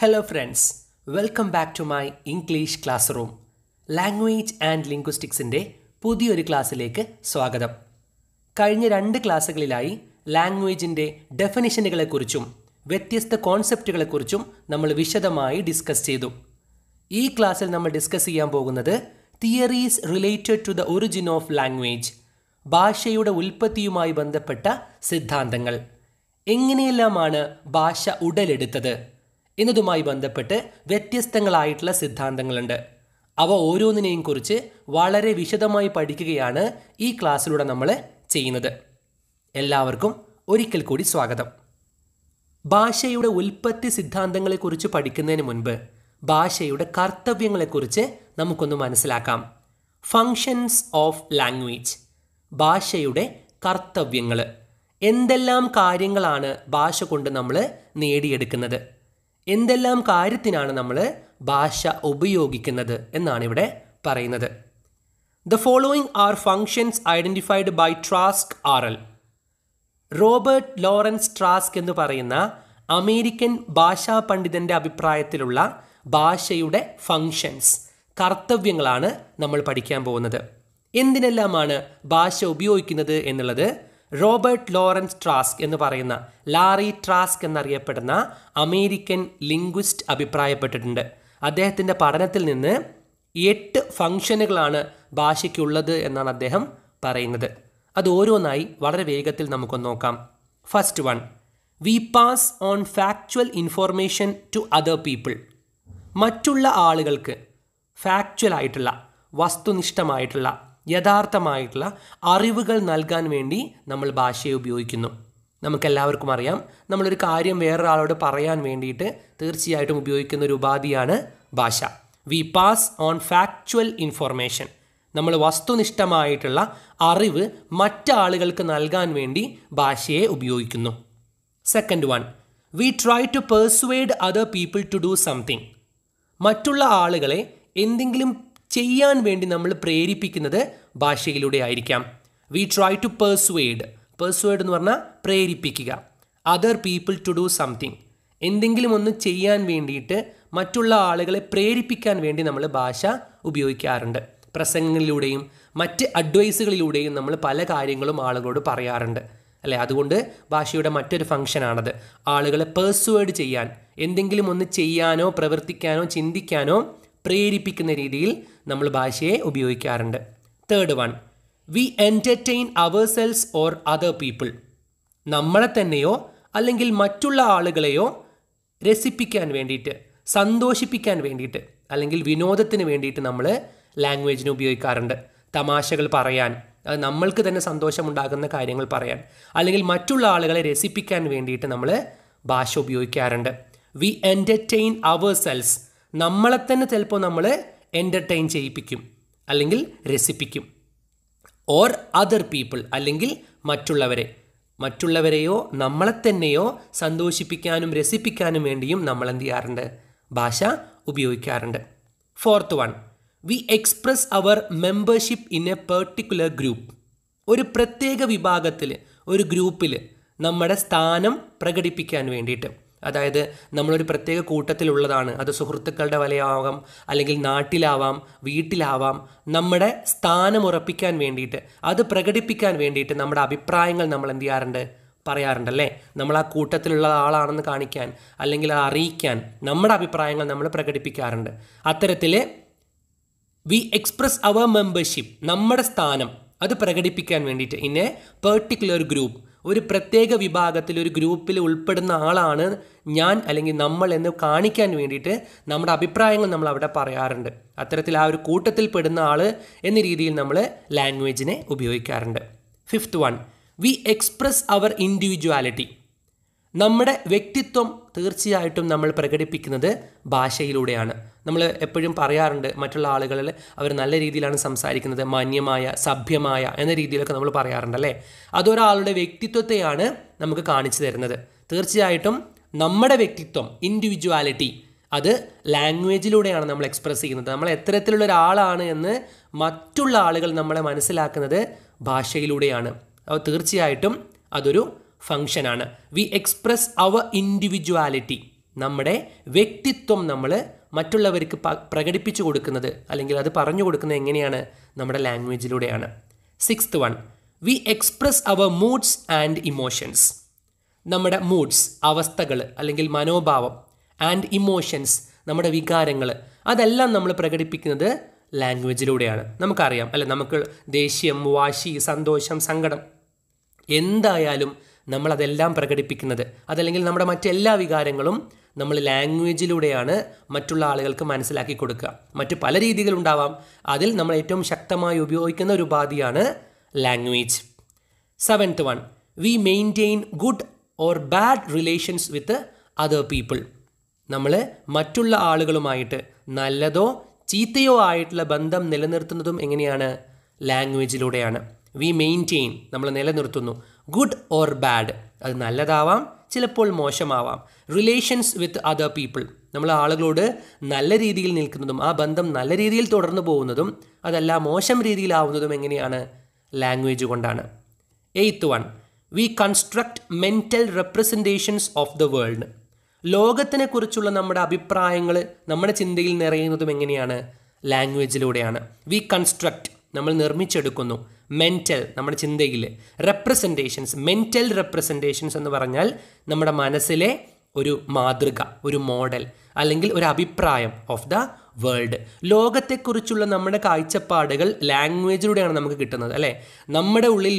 Hello friends, welcome back to my English classroom. Language and ലിംഗ്വിസ്റ്റിക്സിൻ്റെ പുതിയൊരു ക്ലാസ്സിലേക്ക് സ്വാഗതം. കഴിഞ്ഞ 2 ക്ലാസ്സുകളിലായി ലാംഗ്വേജിൻ്റെ ഡെഫിനിഷനുകളെക്കുറിച്ചും വ്യത്യസ്ത കോൺസെപ്റ്റുകളെക്കുറിച്ചും നമ്മൾ വിശദമായി ഡിസ്കസ് ചെയ്തു. ഈ ക്ലാസ്സിൽ നമ്മൾ ഡിസ്കസ് ചെയ്യാൻ പോകുന്നത് theories related to the origin of language, ഭാഷയുടെ ഉൽപ്പത്തിയുമായി ബന്ധപ്പെട്ട സിദ്ധാന്തങ്ങൾ. എങ്ങനെയെല്ലാമാണ് ഭാഷ ഉടലെടുത്തത് എന്നതുമായി ബന്ധപ്പെട്ട് വ്യത്യസ്തങ്ങളായിട്ടുള്ള സിദ്ധാന്തങ്ങളുണ്ട്. അവ ഓരോന്നിനെയും കുറിച്ച് വളരെ വിശദമായി പഠിക്കുകയാണ് ഈ ക്ലാസ്സിലൂടെ നമ്മൾ ചെയ്യുന്നത്. എല്ലാവർക്കും ഒരിക്കൽ കൂടി സ്വാഗതം. ഭാഷയുടെ ഉൽപ്പത്തി സിദ്ധാന്തങ്ങളെക്കുറിച്ച് പഠിക്കുന്നതിന് മുൻപ് ഭാഷയുടെ കർത്തവ്യങ്ങളെക്കുറിച്ച് നമുക്കൊന്ന് മനസ്സിലാക്കാം. ഫങ്ഷൻസ് ഓഫ് ലാംഗ്വേജ്, ഭാഷയുടെ കർത്തവ്യങ്ങൾ. എന്തെല്ലാം കാര്യങ്ങളാണ് ഭാഷ കൊണ്ട് നമ്മൾ നേടിയെടുക്കുന്നത്, എന്തെല്ലാം കാര്യത്തിനാണ് നമ്മൾ ഭാഷ ഉപയോഗിക്കുന്നത് എന്നാണ് ഇവിടെ പറയുന്നത്. The following are functions identified by Trask RL. Robert Lawrence Trask എന്ന് പറയുന്ന അമേരിക്കൻ ഭാഷാ പണ്ഡിതൻ്റെ അഭിപ്രായത്തിലുള്ള ഭാഷയുടെ ഫങ്ഷൻസ്, കർത്തവ്യങ്ങളാണ് നമ്മൾ പഠിക്കാൻ പോകുന്നത്. എന്തിനെല്ലാമാണ് ഭാഷ ഉപയോഗിക്കുന്നത് എന്നുള്ളത് റോബർട്ട് ലോറൻസ് ട്രാസ്ക് എന്ന് പറയുന്ന ലാറി ട്രാസ്ക് എന്നറിയപ്പെടുന്ന അമേരിക്കൻ ലിംഗ്വിസ്റ്റ് അഭിപ്രായപ്പെട്ടിട്ടുണ്ട്. അദ്ദേഹത്തിൻ്റെ പഠനത്തിൽ നിന്ന് 8 ഫങ്ഷനുകളാണ് ഭാഷയ്ക്കുള്ളത് എന്നാണ് അദ്ദേഹം പറയുന്നത്. അത് ഓരോന്നായി വളരെ വേഗത്തിൽ നമുക്കൊന്ന് നോക്കാം. First one, we pass on factual information to other people. മറ്റുള്ള ആളുകൾക്ക് ഫാക്ച്വൽ ആയിട്ടുള്ള, വസ്തുനിഷ്ഠമായിട്ടുള്ള, യഥാർത്ഥമായിട്ടുള്ള അറിവുകൾ നൽകാൻ വേണ്ടി നമ്മൾ ഭാഷയെ ഉപയോഗിക്കുന്നു. നമുക്കെല്ലാവർക്കും അറിയാം, നമ്മളൊരു കാര്യം വേറൊരാളോട് പറയാൻ വേണ്ടിയിട്ട് തീർച്ചയായിട്ടും ഉപയോഗിക്കുന്ന ഒരു ഉപാധിയാണ് ഭാഷ. We pass on factual information. നമ്മൾ വസ്തുനിഷ്ഠമായിട്ടുള്ള അറിവ് മറ്റാളുകൾക്ക് നൽകാൻ വേണ്ടി ഭാഷയെ ഉപയോഗിക്കുന്നു. Second one, we try to persuade other people to do something. മറ്റുള്ള ആളുകളെ എന്തെങ്കിലും ചെയ്യാൻ വേണ്ടി നമ്മൾ പ്രേരിപ്പിക്കുന്നത് ഭാഷയിലൂടെ ആയിരിക്കാം. വി ട്രൈ ടു പെർസുവേഡ് എന്ന് പറഞ്ഞാൽ പ്രേരിപ്പിക്കുക. Other people to do something, എന്തെങ്കിലും ഒന്ന് ചെയ്യാൻ വേണ്ടിയിട്ട് മറ്റുള്ള ആളുകളെ പ്രേരിപ്പിക്കാൻ വേണ്ടി നമ്മൾ ഭാഷ ഉപയോഗിക്കാറുണ്ട്. പ്രസംഗങ്ങളിലൂടെയും മറ്റ് അഡ്വൈസുകളിലൂടെയും നമ്മൾ പല കാര്യങ്ങളും ആളുകളോട് പറയാറുണ്ട് അല്ലേ. അതുകൊണ്ട് ഭാഷയുടെ മറ്റൊരു ഫംഗ്ഷനാണത്. ആളുകളെ പെർസുവേഡ് ചെയ്യാൻ, എന്തെങ്കിലും ഒന്ന് ചെയ്യാനോ പ്രവർത്തിക്കാനോ ചിന്തിക്കാനോ പ്രേരിപ്പിക്കുന്ന രീതിയിൽ നമ്മൾ ഭാഷയെ ഉപയോഗിക്കാറുണ്ട്. Third one, we entertain ourselves or other people. നമ്മളെ തന്നെയോ അല്ലെങ്കിൽ മറ്റുള്ള ആളുകളെയോ രസിപ്പിക്കാൻ വേണ്ടിയിട്ട്, സന്തോഷിപ്പിക്കാൻ വേണ്ടിയിട്ട്, അല്ലെങ്കിൽ വിനോദത്തിന് വേണ്ടിയിട്ട് നമ്മൾ ലാംഗ്വേജിനെ ഉപയോഗിക്കാറുണ്ട്. തമാശകൾ പറയാൻ, അത് നമ്മൾക്ക് തന്നെ സന്തോഷമുണ്ടാകുന്ന കാര്യങ്ങൾ പറയാൻ, അല്ലെങ്കിൽ മറ്റുള്ള ആളുകളെ രസിപ്പിക്കാൻ വേണ്ടിയിട്ട് നമ്മൾ ഭാഷ ഉപയോഗിക്കാറുണ്ട്. വി എൻ്റർടൈൻ അവർസെൽസ്, നമ്മളെ തന്നെ ചിലപ്പോൾ നമ്മൾ എൻ്റർടൈൻ ചെയ്യിപ്പിക്കും അല്ലെങ്കിൽ രസിപ്പിക്കും. ഓർ അതർ പീപ്പിൾ, അല്ലെങ്കിൽ മറ്റുള്ളവരെയോ നമ്മളെ തന്നെയോ സന്തോഷിപ്പിക്കാനും രസിപ്പിക്കാനും വേണ്ടിയും നമ്മൾ എന്ത് ചെയ്യാറുണ്ട്, ഭാഷ ഉപയോഗിക്കാറുണ്ട്. Fourth one, we express our membership in a particular group. ഒരു പ്രത്യേക വിഭാഗത്തിൽ, ഒരു ഗ്രൂപ്പിൽ നമ്മുടെ സ്ഥാനം പ്രകടിപ്പിക്കാൻ വേണ്ടിയിട്ട്, അതായത് നമ്മളൊരു പ്രത്യേക കൂട്ടത്തിലുള്ളതാണ്, അത് സുഹൃത്തുക്കളുടെ വലയാവാം, അല്ലെങ്കിൽ നാട്ടിലാവാം, വീട്ടിലാവാം, നമ്മുടെ സ്ഥാനം ഉറപ്പിക്കാൻ വേണ്ടിയിട്ട്, അത് പ്രകടിപ്പിക്കാൻ വേണ്ടിയിട്ട് നമ്മുടെ അഭിപ്രായങ്ങൾ നമ്മൾ എന്ത് ചെയ്യാറുണ്ട്, പറയാറുണ്ടല്ലേ. നമ്മൾ ആ കൂട്ടത്തിലുള്ള ആളാണെന്ന് കാണിക്കാൻ, അല്ലെങ്കിൽ അറിയിക്കാൻ നമ്മുടെ അഭിപ്രായങ്ങൾ നമ്മൾ പ്രകടിപ്പിക്കാറുണ്ട്. അത്തരത്തിൽ വി എക്സ്പ്രസ് അവർ മെമ്പർഷിപ്പ്, നമ്മുടെ സ്ഥാനം അത് പ്രകടിപ്പിക്കാൻ വേണ്ടിയിട്ട് ഇൻ എ പെർട്ടിക്കുലർ ഗ്രൂപ്പ്, ഒരു പ്രത്യേക വിഭാഗത്തിൽ, ഒരു ഗ്രൂപ്പിൽ ഉൾപ്പെടുന്ന ആളാണ് ഞാൻ അല്ലെങ്കിൽ നമ്മൾ എന്ന് കാണിക്കാൻ വേണ്ടിയിട്ട് നമ്മുടെ അഭിപ്രായങ്ങൾ നമ്മൾ അവിടെ പറയാറുണ്ട്. അത്തരത്തിൽ ആ ഒരു കൂട്ടത്തിൽ പെടുന്ന ആൾ എന്ന രീതിയിൽ നമ്മൾ ലാംഗ്വേജിനെ ഉപയോഗിക്കാറുണ്ട്. Fifth one, we express our individuality. നമ്മുടെ വ്യക്തിത്വം തീർച്ചയായിട്ടും നമ്മൾ പ്രകടിപ്പിക്കുന്നത് ഭാഷയിലൂടെയാണ്. നമ്മൾ എപ്പോഴും പറയാറുണ്ട്, മറ്റുള്ള ആളുകളിൽ അവർ നല്ല രീതിയിലാണ് സംസാരിക്കുന്നത്, മാന്യമായ, സഭ്യമായ എന്ന രീതിയിലൊക്കെ നമ്മൾ പറയാറുണ്ട് അല്ലേ. അതൊരാളുടെ വ്യക്തിത്വത്തെയാണ് നമുക്ക് കാണിച്ചു തരുന്നത്. തീർച്ചയായിട്ടും നമ്മുടെ വ്യക്തിത്വം, ഇൻഡിവിജ്വാലിറ്റി, അത് ലാംഗ്വേജിലൂടെയാണ് നമ്മൾ എക്സ്പ്രസ് ചെയ്യുന്നത്. നമ്മൾ എത്തരത്തിലുള്ള ഒരാളാണ് എന്ന് മറ്റുള്ള ആളുകൾ നമ്മളെ മനസ്സിലാക്കുന്നത് ഭാഷയിലൂടെയാണ്. അപ്പോൾ തീർച്ചയായിട്ടും അതൊരു ഫങ്ഷനാണ്. വി എക്സ്പ്രസ് അവർ ഇൻഡിവിജ്വാലിറ്റി, നമ്മുടെ വ്യക്തിത്വം നമ്മൾ മറ്റുള്ളവർക്ക് പ്രകടിപ്പിച്ചു കൊടുക്കുന്നത് അല്ലെങ്കിൽ അത് പറഞ്ഞു കൊടുക്കുന്നത് എങ്ങനെയാണ്? നമ്മുടെ ലാംഗ്വേജിലൂടെയാണ്. 6th one, we express our moods and emotions. നമ്മുടെ മൂഡ്സ്, അവസ്ഥകൾ അല്ലെങ്കിൽ മനോഭാവം, ആൻഡ് ഇമോഷൻസ്, നമ്മുടെ വികാരങ്ങൾ, അതെല്ലാം നമ്മൾ പ്രകടിപ്പിക്കുന്നത് ലാംഗ്വേജിലൂടെയാണ്. നമുക്കറിയാം അല്ലെ, നമുക്ക് ദേഷ്യം, വാശി, സന്തോഷം, സങ്കടം എന്തായാലും നമ്മളതെല്ലാം പ്രകടിപ്പിക്കുന്നത്, അതല്ലെങ്കിൽ നമ്മുടെ മറ്റെല്ലാ വികാരങ്ങളും നമ്മൾ ലാംഗ്വേജിലൂടെയാണ് മറ്റുള്ള ആളുകൾക്ക് മനസ്സിലാക്കി കൊടുക്കുക. മറ്റു പല രീതികളുണ്ടാവാം, അതിൽ നമ്മൾ ഏറ്റവും ശക്തമായി ഉപയോഗിക്കുന്ന ഒരു ഉപാധിയാണ് language. 7th one, we maintain good or bad relations with other people. നമ്മൾ മറ്റുള്ള ആളുകളുമായിട്ട് നല്ലതോ ചീത്തയോ ആയിട്ടുള്ള ബന്ധം നിലനിർത്തുന്നതും എങ്ങനെയാണ്? ലാംഗ്വേജിലൂടെയാണ്. വി മെയിൻറ്റെയിൻ, നമ്മൾ നിലനിർത്തുന്നു. ഗുഡ് ഓർ ബാഡ്, അത് നല്ലതാവാം, ചിലപ്പോൾ മോശമാവാം. റിലേഷൻസ് വിത്ത് അതർ പീപ്പിൾ, നമ്മൾ ആളുകളോട് നല്ല രീതിയിൽ നിൽക്കുന്നതും ആ ബന്ധം നല്ല രീതിയിൽ തുടർന്നു പോകുന്നതും അതല്ല മോശം രീതിയിലാവുന്നതും എങ്ങനെയാണ്? ലാംഗ്വേജ് കൊണ്ടാണ്. 8th one, we construct mental representations of the world. ലോകത്തിനെ കുറിച്ചുള്ള നമ്മുടെ അഭിപ്രായങ്ങൾ നമ്മുടെ ചിന്തയിൽ നിറയുന്നതും എങ്ങനെയാണ്? ലാംഗ്വേജിലൂടെയാണ്. വി കൺസ്ട്രക്ട്, നമ്മൾ നിർമ്മിച്ചെടുക്കുന്നു. മെൻ്റൽ, നമ്മുടെ ചിന്തയിൽ. റെപ്രസെൻറ്റേഷൻസ്, മെൻ്റൽ റെപ്രസെൻറ്റേഷൻസ് എന്ന് പറഞ്ഞാൽ നമ്മുടെ മനസ്സിലെ ഒരു മാതൃക, ഒരു മോഡൽ അല്ലെങ്കിൽ ഒരു അഭിപ്രായം ഓഫ് ദ വേൾഡ്. ലോകത്തെക്കുറിച്ചുള്ള നമ്മുടെ കാഴ്ചപ്പാടുകൾ ലാംഗ്വേജിലൂടെയാണ് നമുക്ക് കിട്ടുന്നത് അല്ലേ. നമ്മുടെ ഉള്ളിൽ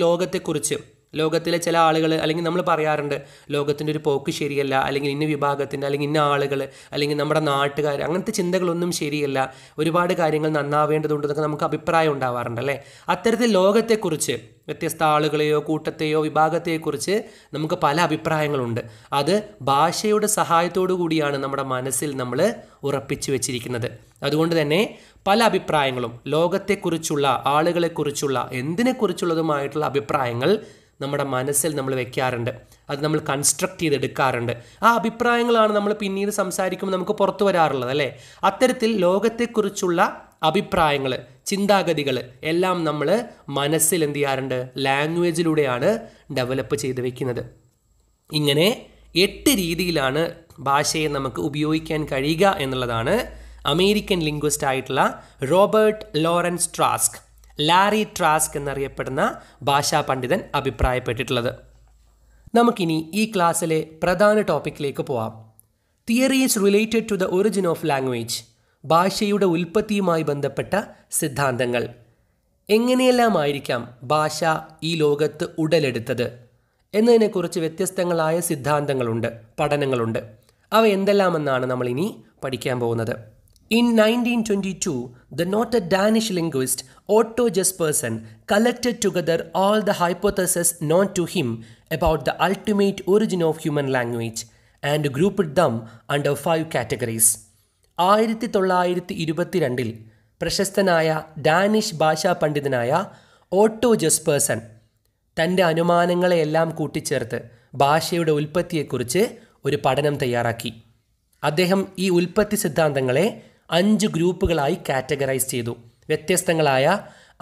ലോകത്തിലെ ചില ആളുകൾ അല്ലെങ്കിൽ നമ്മൾ പറയാറുണ്ട് ലോകത്തിൻ്റെ ഒരു പോക്ക് ശരിയല്ല, അല്ലെങ്കിൽ ഇന്ന വിഭാഗത്തിൻ്റെ അല്ലെങ്കിൽ ഇന്ന ആളുകൾ അല്ലെങ്കിൽ നമ്മുടെ നാട്ടുകാർ, അങ്ങനത്തെ ചിന്തകളൊന്നും ശരിയല്ല, ഒരുപാട് കാര്യങ്ങൾ നന്നാവേണ്ടതുണ്ടെന്നൊക്കെ നമുക്ക് അഭിപ്രായം ഉണ്ടാവാറുണ്ട് അല്ലേ. അത്തരത്തിൽ ലോകത്തെക്കുറിച്ച് വ്യത്യസ്ത ആളുകളെയോ കൂട്ടത്തെയോ വിഭാഗത്തെക്കുറിച്ച് നമുക്ക് പല അഭിപ്രായങ്ങളുണ്ട്. അത് ഭാഷയുടെ സഹായത്തോടു കൂടിയാണ് നമ്മുടെ മനസ്സിൽ നമ്മൾ ഉറപ്പിച്ചു വെച്ചിരിക്കുന്നത്. അതുകൊണ്ട് തന്നെ പല അഭിപ്രായങ്ങളും ലോകത്തെക്കുറിച്ചുള്ള, ആളുകളെക്കുറിച്ചുള്ള, എന്തിനെക്കുറിച്ചുള്ളതുമായിട്ടുള്ള അഭിപ്രായങ്ങൾ നമ്മുടെ മനസ്സിൽ നമ്മൾ വെക്കാറുണ്ട്. അത് നമ്മൾ കൺസ്ട്രക്ട് ചെയ്തെടുക്കാറുണ്ട്. ആ അഭിപ്രായങ്ങളാണ് നമ്മൾ പിന്നീട് സംസാരിക്കുമ്പോൾ നമുക്ക് പുറത്തു വരാറുള്ളത് അല്ലേ. അത്തരത്തിൽ ലോകത്തെക്കുറിച്ചുള്ള അഭിപ്രായങ്ങൾ, ചിന്താഗതികൾ എല്ലാം നമ്മൾ മനസ്സിൽ എന്ത് ചെയ്യാറുണ്ട്? ലാംഗ്വേജിലൂടെയാണ് ഡെവലപ്പ് ചെയ്ത് വെക്കുന്നത്. ഇങ്ങനെ 8 രീതിയിലാണ് ഭാഷയെ നമുക്ക് ഉപയോഗിക്കാൻ കഴിയുക എന്നുള്ളതാണ് അമേരിക്കൻ ലിംഗ്വിസ്റ്റ് ആയിട്ടുള്ള Robert Lawrence Trax, Larry Trax എന്നറിയപ്പെടുന്ന ഭാഷാ പണ്ഡിതൻ അഭിപ്രായപ്പെട്ടിട്ടുള്ളത്. നമുക്കിനി ഈ ക്ലാസ്സിലെ പ്രധാന ടോപ്പിക്കിലേക്ക് പോവാം. Theories related to the origin of language. ഭാഷയുടെ ഉൽപ്പത്തിയുമായി ബന്ധപ്പെട്ട സിദ്ധാന്തങ്ങൾ. എങ്ങനെയെല്ലാമായിരിക്കാം ഭാഷ ഈ ലോകത്ത് ഉടലെടുത്തത് എന്നതിനെക്കുറിച്ച് വ്യത്യസ്തങ്ങളായ സിദ്ധാന്തങ്ങളുണ്ട്, പഠനങ്ങളുണ്ട്. അവ എന്തെല്ലാമെന്നാണ് നമ്മൾ ഇനി പഠിക്കാൻ പോകുന്നത്. In 1922, the noted Danish linguist Otto Jespersen collected together all the hypotheses known to him about the ultimate origin of human language and grouped them under 5 categories. 1922 പ്രശസ്തനായ ഡാനിഷ് ഭാഷാ പണ്ഡിതനായ ഓട്ടോ ജെസ്പേഴ്സൺ തൻ്റെ അനുമാനങ്ങളെയെല്ലാം കൂട്ടിച്ചേർത്ത് ഭാഷയുടെ ഉൽപ്പത്തിയെക്കുറിച്ച് ഒരു പഠനം തയ്യാറാക്കി. അദ്ദേഹം ഈ ഉൽപ്പത്തി സിദ്ധാന്തങ്ങളെ 5 ഗ്രൂപ്പുകളായി കാറ്റഗറൈസ് ചെയ്തു. വ്യത്യസ്തങ്ങളായ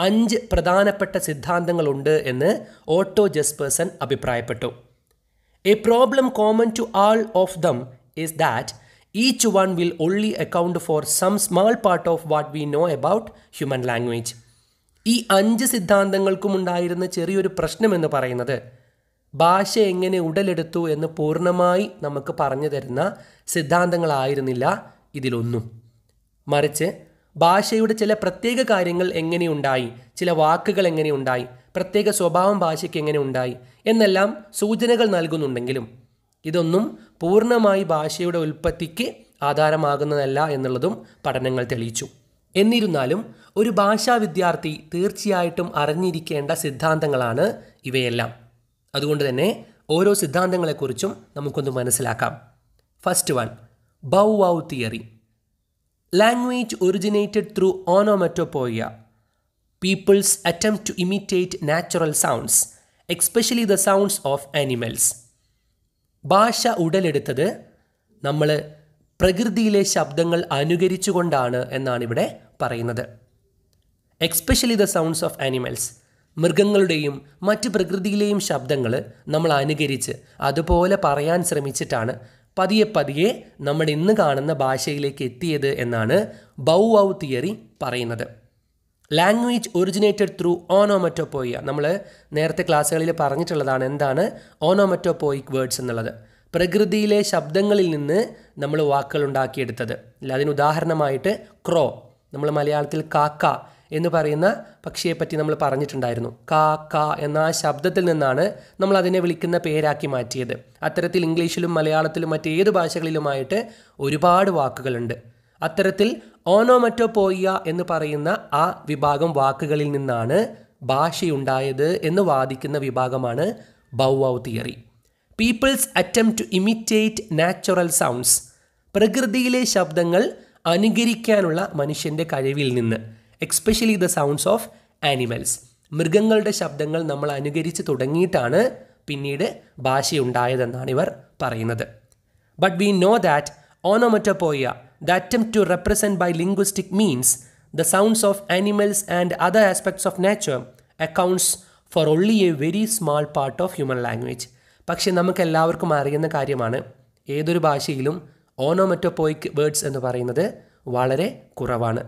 5 പ്രധാനപ്പെട്ട സിദ്ധാന്തങ്ങളുണ്ട് എന്ന് ഓട്ടോ ജെസ്പേഴ്സൺ അഭിപ്രായപ്പെട്ടു. A problem common to all of them is that each one will only account for some small part of what we know about human language. ഈ 5 സിദ്ധാന്തങ്ങൾക്കും ഉണ്ടായിരുന്ന ചെറിയൊരു പ്രശ്നം എന്ന് പറയുന്നത് ഭാഷ എങ്ങനെ ഉടലെടുത്തു എന്ന് പൂർണ്ണമായി നമുക്ക് പറഞ്ഞു തരുന്ന സിദ്ധാന്തങ്ങളായിരുന്നില്ല ഇതിലൊന്നും. മറിച്ച് ഭാഷയുടെ ചില പ്രത്യേക കാര്യങ്ങൾ എങ്ങനെയുണ്ടായി, ചില വാക്കുകൾ എങ്ങനെയുണ്ടായി, പ്രത്യേക സ്വഭാവം ഭാഷയ്ക്ക് എങ്ങനെ ഉണ്ടായി എന്നെല്ലാം സൂചനകൾ നൽകുന്നുണ്ടെങ്കിലും ഇതൊന്നും പൂർണ്ണമായി ഭാഷയുടെ ഉൽപ്പത്തിക്ക് ആധാരമാകുന്നതല്ല എന്നുള്ളതും പഠനങ്ങൾ തെളിയിച്ചു. എന്നിരുന്നാലും ഒരു ഭാഷാ വിദ്യാർത്ഥി തീർച്ചയായിട്ടും അറിഞ്ഞിരിക്കേണ്ട സിദ്ധാന്തങ്ങളാണ് ഇവയെല്ലാം. അതുകൊണ്ട് തന്നെ ഓരോ സിദ്ധാന്തങ്ങളെക്കുറിച്ചും നമുക്കൊന്ന് മനസ്സിലാക്കാം. First one, bow wow theory. Language originated through onomatopoeia, people's attempt to imitate natural sounds, especially the sounds of animals. ഭാഷ ഉടലെടുത്തത് നമ്മൾ പ്രകൃതിയിലെ ശബ്ദങ്ങൾ അനുകരിച്ചുകൊണ്ടാണ് എന്നാണ് ഇവിടെ പറയുന്നത്. Especially the sounds of animals, മൃഗങ്ങളുടെയും മറ്റ് പ്രകൃതിയിലെയും ശബ്ദങ്ങൾ നമ്മൾ അനുകരിച്ച് അതുപോലെ പറയാൻ ശ്രമിച്ചിട്ടാണ് പതിയെ പതിയെ നമ്മൾ ഇന്ന് കാണുന്ന ഭാഷയിലേക്ക് എത്തിയത് എന്നാണ് ബൗ വൗ തിയറി പറയുന്നത്. Language originated through onomatopoeia. നമ്മൾ നേരത്തെ ക്ലാസ്സുകളിൽ പറഞ്ഞിട്ടുള്ളതാണ് എന്താണ് ഓണോമറ്റോപോയിക് വേർഡ്സ് എന്നുള്ളത്. പ്രകൃതിയിലെ ശബ്ദങ്ങളിൽ നിന്ന് നമ്മൾ വാക്കുകൾ ഉണ്ടാക്കിയെടുത്തത്. അതിന് ഉദാഹരണമായിട്ട് ക്രോ, നമ്മൾ മലയാളത്തിൽ കാക്ക എന്ന് പറയുന്ന പക്ഷിയെപ്പറ്റി നമ്മൾ പറഞ്ഞിട്ടുണ്ടായിരുന്നു. കാ കാ എന്ന ആ ശബ്ദത്തിൽ നിന്നാണ് നമ്മൾ അതിനെ വിളിക്കുന്ന പേരാക്കി മാറ്റിയത്. അത്തരത്തിൽ ഇംഗ്ലീഷിലും മലയാളത്തിലും മറ്റേത് ഭാഷകളിലുമായിട്ട് ഒരുപാട് വാക്കുകളുണ്ട്. അത്തരത്തിൽ ഓണോമറ്റോപോയിയ എന്ന് പറയുന്ന ആ വിഭാഗം വാക്കുകളിൽ നിന്നാണ് ഭാഷയുണ്ടായത് എന്ന് വാദിക്കുന്ന വിഭാഗമാണ് bow wow theory. People's attempt to imitate natural sounds. പ്രകൃതിയിലെ ശബ്ദങ്ങൾ അനുകരിക്കാനുള്ള മനുഷ്യൻ്റെ കഴിവിൽ നിന്ന്, especially the sounds of animals. മൃഗങ്ങളുടെ ശബ്ദങ്ങൾ നമ്മൾ അനുകരിച്ച് തുടങ്ങിയിട്ടാണ് പിന്നീട് ഭാഷയുണ്ടായതെന്നാണ് ഇവർ പറയുന്നത്. But we know that onomatopoeia, the attempt to represent by linguistic means the sounds of animals and other aspects of nature, accounts for only a very small part of human language. പക്ഷെ നമുക്കെല്ലാവർക്കും അറിയുന്ന കാര്യമാണ്, ഏതൊരു ഭാഷയിലും ഓണോമറ്റോപോയിക് words എന്ന് പറയുന്നത് വളരെ കുറവാണ്.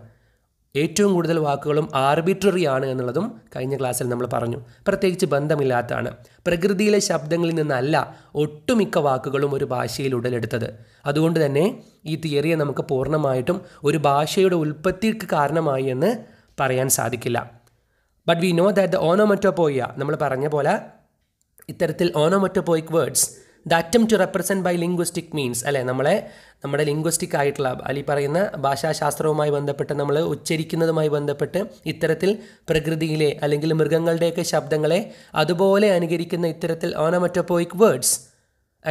ഏറ്റവും കൂടുതൽ വാക്കുകളും ആർബിട്രറി ആണ് എന്നുള്ളതും കഴിഞ്ഞ ക്ലാസ്സിൽ നമ്മൾ പറഞ്ഞു. പ്രത്യേകിച്ച് ബന്ധമില്ലാത്തതാണ്. പ്രകൃതിയിലെ ശബ്ദങ്ങളിൽ നിന്നല്ല ഒട്ടുമിക്ക വാക്കുകളും ഒരു ഭാഷയിൽ ഉടലെടുത്തത്. അതുകൊണ്ട് തന്നെ ഈ തിയറിയെ നമുക്ക് പൂർണ്ണമായിട്ടും ഒരു ഭാഷയുടെ ഉൽപ്പത്തിക്ക് കാരണമായി എന്ന് പറയാൻ സാധിക്കില്ല. But we know that the onomatopoeia, നമ്മൾ പറഞ്ഞ പോലെ ഇത്തരത്തിൽ onomatopoeic words the attempt to represent by linguistic means, അല്ലേ, നമ്മുടെ ലിംഗ്വിസ്റ്റിക് ആയിട്ടുള്ള അല്ലെങ്കിൽ പറയുന്ന ഭാഷാശാസ്ത്രവുമായി ബന്ധപ്പെട്ട് നമ്മൾ ഉച്ചരിക്കുന്നതുമായി ബന്ധപ്പെട്ട് ഇത്തരത്തിൽ പ്രകൃതിയിലെ അല്ലെങ്കിൽ മൃഗങ്ങളുടെയൊക്കെ ശബ്ദങ്ങളെ അതുപോലെ അനുകരിക്കുന്ന ഇത്തരത്തിൽ onomatopoeic words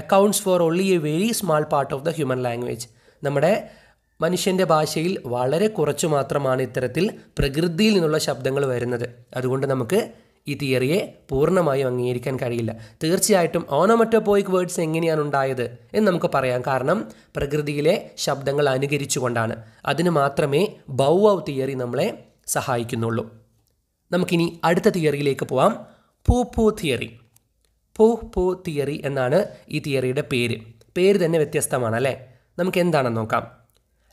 accounts for only a very small part of the human language. നമ്മുടെ മനുഷ്യൻ്റെ ഭാഷയിൽ വളരെ കുറച്ചു മാത്രമാണ് ഇത്തരത്തിൽ പ്രകൃതിയിൽ നിന്നുള്ള ശബ്ദങ്ങൾ വരുന്നത്. അതുകൊണ്ട് നമുക്ക് ഈ തിയറിയെ പൂർണ്ണമായും അംഗീകരിക്കാൻ കഴിയില്ല. തീർച്ചയായിട്ടും ഓണോമറ്റോപോയിക് വേർഡ്സ് എങ്ങനെയാണ് ഉണ്ടായത് എന്ന് നമുക്ക് പറയാം. കാരണം പ്രകൃതിയിലെ ശബ്ദങ്ങൾ അനുകരിച്ചുകൊണ്ടാണ്. അതിന് മാത്രമേ ബൗ വൗ തിയറി നമ്മളെ സഹായിക്കുന്നുള്ളൂ. നമുക്കിനി അടുത്ത തിയറിയിലേക്ക് പോവാം. പൂ പൂ തിയറി. പൂ പൂ തിയറി എന്നാണ് ഈ തിയറിയുടെ പേര് തന്നെ വ്യത്യസ്തമാണ്, അല്ലേ? നമുക്ക് എന്താണെന്ന് നോക്കാം.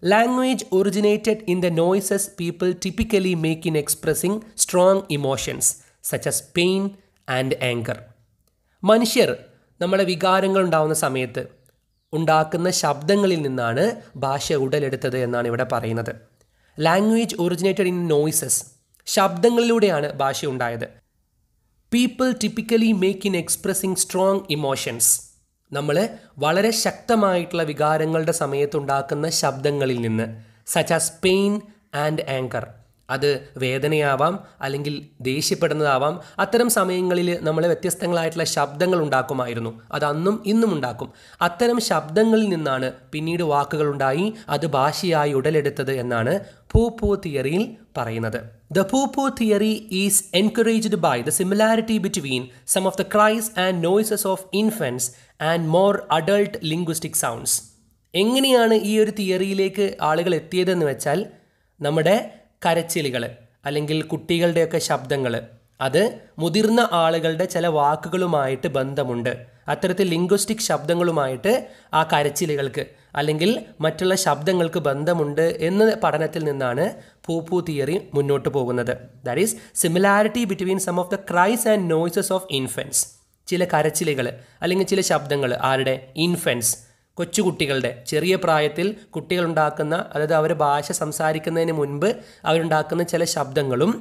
Language originated in the noises people typically make in expressing strong emotions such as pain and anger. മനുഷ്യർ നമ്മുടെ വികാരങ്ങൾ ഉണ്ടാകുന്ന സമയത്ത് ഉണ്ടാക്കുന്ന ശബ്ദങ്ങളിൽ നിന്നാണ് ഭാഷ ഉടലെടുത്തത് എന്നാണ് ഇവിടെ പറയുന്നത്. ലാംഗ്വേജ് ഒറിജിനേറ്റഡ് ഇൻ നോയ്സസ്, ശബ്ദങ്ങളിലൂടെയാണ് ഭാഷ ഉണ്ടായത്. People typically make in expressing strong emotions, നമ്മൾ വളരെ ശക്തമായിട്ടുള്ള വികാരങ്ങളുടെ സമയത്തുണ്ടാക്കുന്ന ശബ്ദങ്ങളിൽ നിന്ന്, such as pain and anchor, അത് വേദനയാവാം അല്ലെങ്കിൽ ദേഷ്യപ്പെടുന്നതാവാം. അത്തരം സമയങ്ങളിൽ നമ്മൾ വ്യത്യസ്തങ്ങളായിട്ടുള്ള ശബ്ദങ്ങൾ ഉണ്ടാക്കുമായിരുന്നു. അത് അന്നും ഇന്നും ഉണ്ടാക്കും. അത്തരം ശബ്ദങ്ങളിൽ നിന്നാണ് പിന്നീട് വാക്കുകളുണ്ടായി അത് ഭാഷയായി ഉടലെടുത്തത് എന്നാണ് പൂ പൂ തിയറിയിൽ പറയുന്നത്. The poo poo theory is encouraged by the similarity between some of the cries and noises of infants and more adult linguistic sounds. എങ്ങനെയാണ് ഈ ഒരു തിയറിയിലേക്ക് ആളുകൾ എത്തിയതെന്ന് വെച്ചാൽ, നമ്മുടെ കരച്ചിലുകൾ അല്ലെങ്കിൽ കുട്ടികളുടെയൊക്കെ ശബ്ദങ്ങൾ അത് മുതിർന്ന ആളുകളുടെ ചില വാക്കുകളുമായിട്ട് ബന്ധമുണ്ട്. അത്തരത്തിൽ ലിംഗ്വിസ്റ്റിക് ശബ്ദങ്ങളുമായിട്ട് ആ കരച്ചിലുകൾക്ക് അല്ലെങ്കിൽ മറ്റുള്ള ശബ്ദങ്ങൾക്ക് ബന്ധമുണ്ട് എന്ന പഠനത്തിൽ നിന്നാണ് പൂ പൂ തിയറി മുന്നോട്ട് പോകുന്നത്. That is similarity between some of the cries and noises of infants. ചില കരച്ചിലുകൾ അല്ലെങ്കിൽ ചില ശബ്ദങ്ങൾ ആരുടെ? ഇൻഫൻസ്, കൊച്ചുകുട്ടികളുടെ, ചെറിയ പ്രായത്തിൽ കുട്ടികളുണ്ടാക്കുന്ന, അതായത് അവർ ഭാഷ സംസാരിക്കുന്നതിന് മുൻപ് അവരുണ്ടാക്കുന്ന ചില ശബ്ദങ്ങളും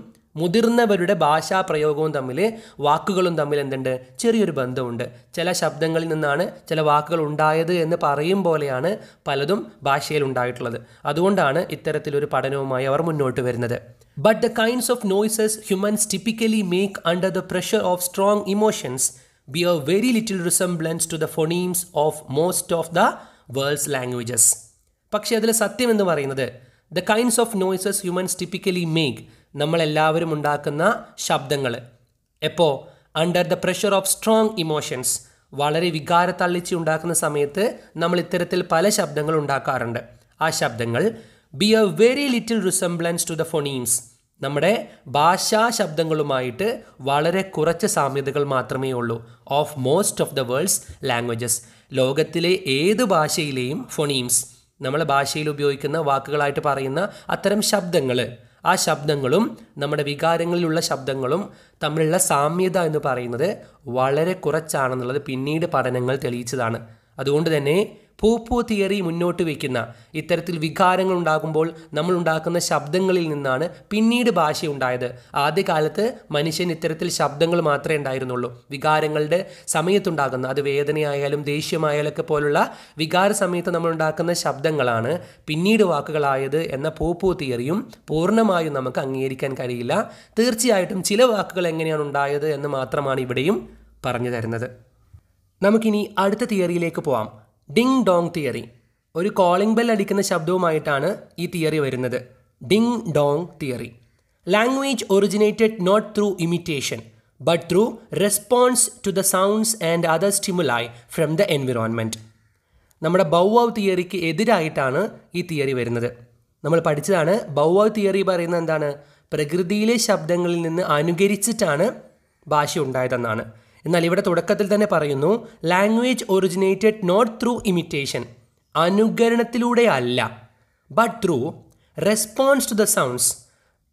മുതിർന്നവരുടെ ഭാഷാപ്രയോഗവും തമ്മിൽ, വാക്കുകളും തമ്മിൽ എന്തുണ്ട്? ചെറിയൊരു ബന്ധമുണ്ട്. ചില ശബ്ദങ്ങളിൽ നിന്നാണ് ചില വാക്കുകൾ ഉണ്ടായത് എന്ന് പറയും പോലെയാണ് പലതും ഭാഷയിൽ ഉണ്ടായിട്ടുള്ളത്. അതുകൊണ്ടാണ് ഇത്തരത്തിലൊരു പഠനവുമായി അവർ മുന്നോട്ട് വരുന്നത്. But the kinds of noises humans typically make under the pressure of strong emotions bear very little resemblance to the phonemes of most of the world's languages. പക്ഷേ അതിൽ സത്യം എന്ന് പറയുന്നത്, the kinds of noises humans typically make, നമ്മളെല്ലാവരും ഉണ്ടാക്കുന്ന ശബ്ദങ്ങൾ എപ്പോൾ? Under the pressure of strong emotions, വളരെ വികാരത്തള്ളിച്ച് ഉണ്ടാക്കുന്ന സമയത്ത് നമ്മൾ ഇത്തരത്തിൽ പല ശബ്ദങ്ങൾ ഉണ്ടാക്കാറുണ്ട്. ആ ശബ്ദങ്ങൾ bear very little resemblance to the phonemes, നമ്മുടെ ഭാഷാ ശബ്ദങ്ങളുമായിട്ട് വളരെ കുറച്ച് സാമ്യതകൾ മാത്രമേ ഉള്ളൂ. Of most of the world's languages, ലോകത്തിലെ ഏത് ഭാഷയിലെയും ഫോണീംസ്, നമ്മളെ ഭാഷയിൽ ഉപയോഗിക്കുന്ന വാക്കുകളായിട്ട് പറയുന്ന അത്തരം ശബ്ദങ്ങൾ, ആ ശബ്ദങ്ങളും നമ്മുടെ വികാരങ്ങളിലുള്ള ശബ്ദങ്ങളും തമ്മിലുള്ള സാമ്യത എന്ന് പറയുന്നത് വളരെ കുറച്ചാണെന്നുള്ളത് പിന്നീട് പഠനങ്ങൾ തെളിയിച്ചതാണ്. അതുകൊണ്ട് തന്നെ പൂപ്പോ തിയറി മുന്നോട്ട് വയ്ക്കുന്ന ഇത്തരത്തിൽ വികാരങ്ങൾ ഉണ്ടാകുമ്പോൾ നമ്മൾ ഉണ്ടാക്കുന്ന ശബ്ദങ്ങളിൽ നിന്നാണ് പിന്നീട് ഭാഷയുണ്ടായത്. ആദ്യകാലത്ത് മനുഷ്യൻ ഇത്തരത്തിൽ ശബ്ദങ്ങൾ മാത്രമേ ഉണ്ടായിരുന്നുള്ളൂ. വികാരങ്ങളുടെ സമയത്തുണ്ടാകുന്ന, അത് വേദനയായാലും ദേഷ്യമായാലൊക്കെ പോലുള്ള വികാര സമയത്ത് നമ്മൾ ഉണ്ടാക്കുന്ന ശബ്ദങ്ങളാണ് പിന്നീട് വാക്കുകളായത് എന്ന പൂപ്പോ തിയറിയും പൂർണ്ണമായും നമുക്ക് അംഗീകരിക്കാൻ കഴിയില്ല. തീർച്ചയായിട്ടും ചില വാക്കുകൾ എങ്ങനെയാണ് ഉണ്ടായത് എന്ന് മാത്രമാണ് ഇവിടെയും പറഞ്ഞു തരുന്നത്. നമുക്കിനി അടുത്ത തിയറിയിലേക്ക് പോവാം. Ding dong theory. ഒരു കോളിംഗ് ബെൽ അടിക്കുന്ന ശബ്ദവുമായിട്ടാണ് ഈ തിയറി വരുന്നത്. Ding dong theory. Language originated not through imitation but through response to the sounds and other stimuli from the environment. നമ്മുടെ ബൗവവ് തിയറിക്ക് എതിരായിട്ടാണ് ഈ തിയറി വരുന്നത്. നമ്മൾ പഠിച്ചതാണ് ബൗവവ് തിയറി പറയുന്നത് എന്താണ്? പ്രകൃതിയിലെ ശബ്ദങ്ങളിൽ നിന്ന് അനുകരിച്ചിട്ടാണ് ഭാഷ ഉണ്ടായതെന്നാണ്. എന്നാൽ ഇവിടെ തുടക്കത്തിൽ തന്നെ പറയുന്നു language originated not through imitation, അനുകരണത്തിലൂടെ അല്ല, but through response to the sounds,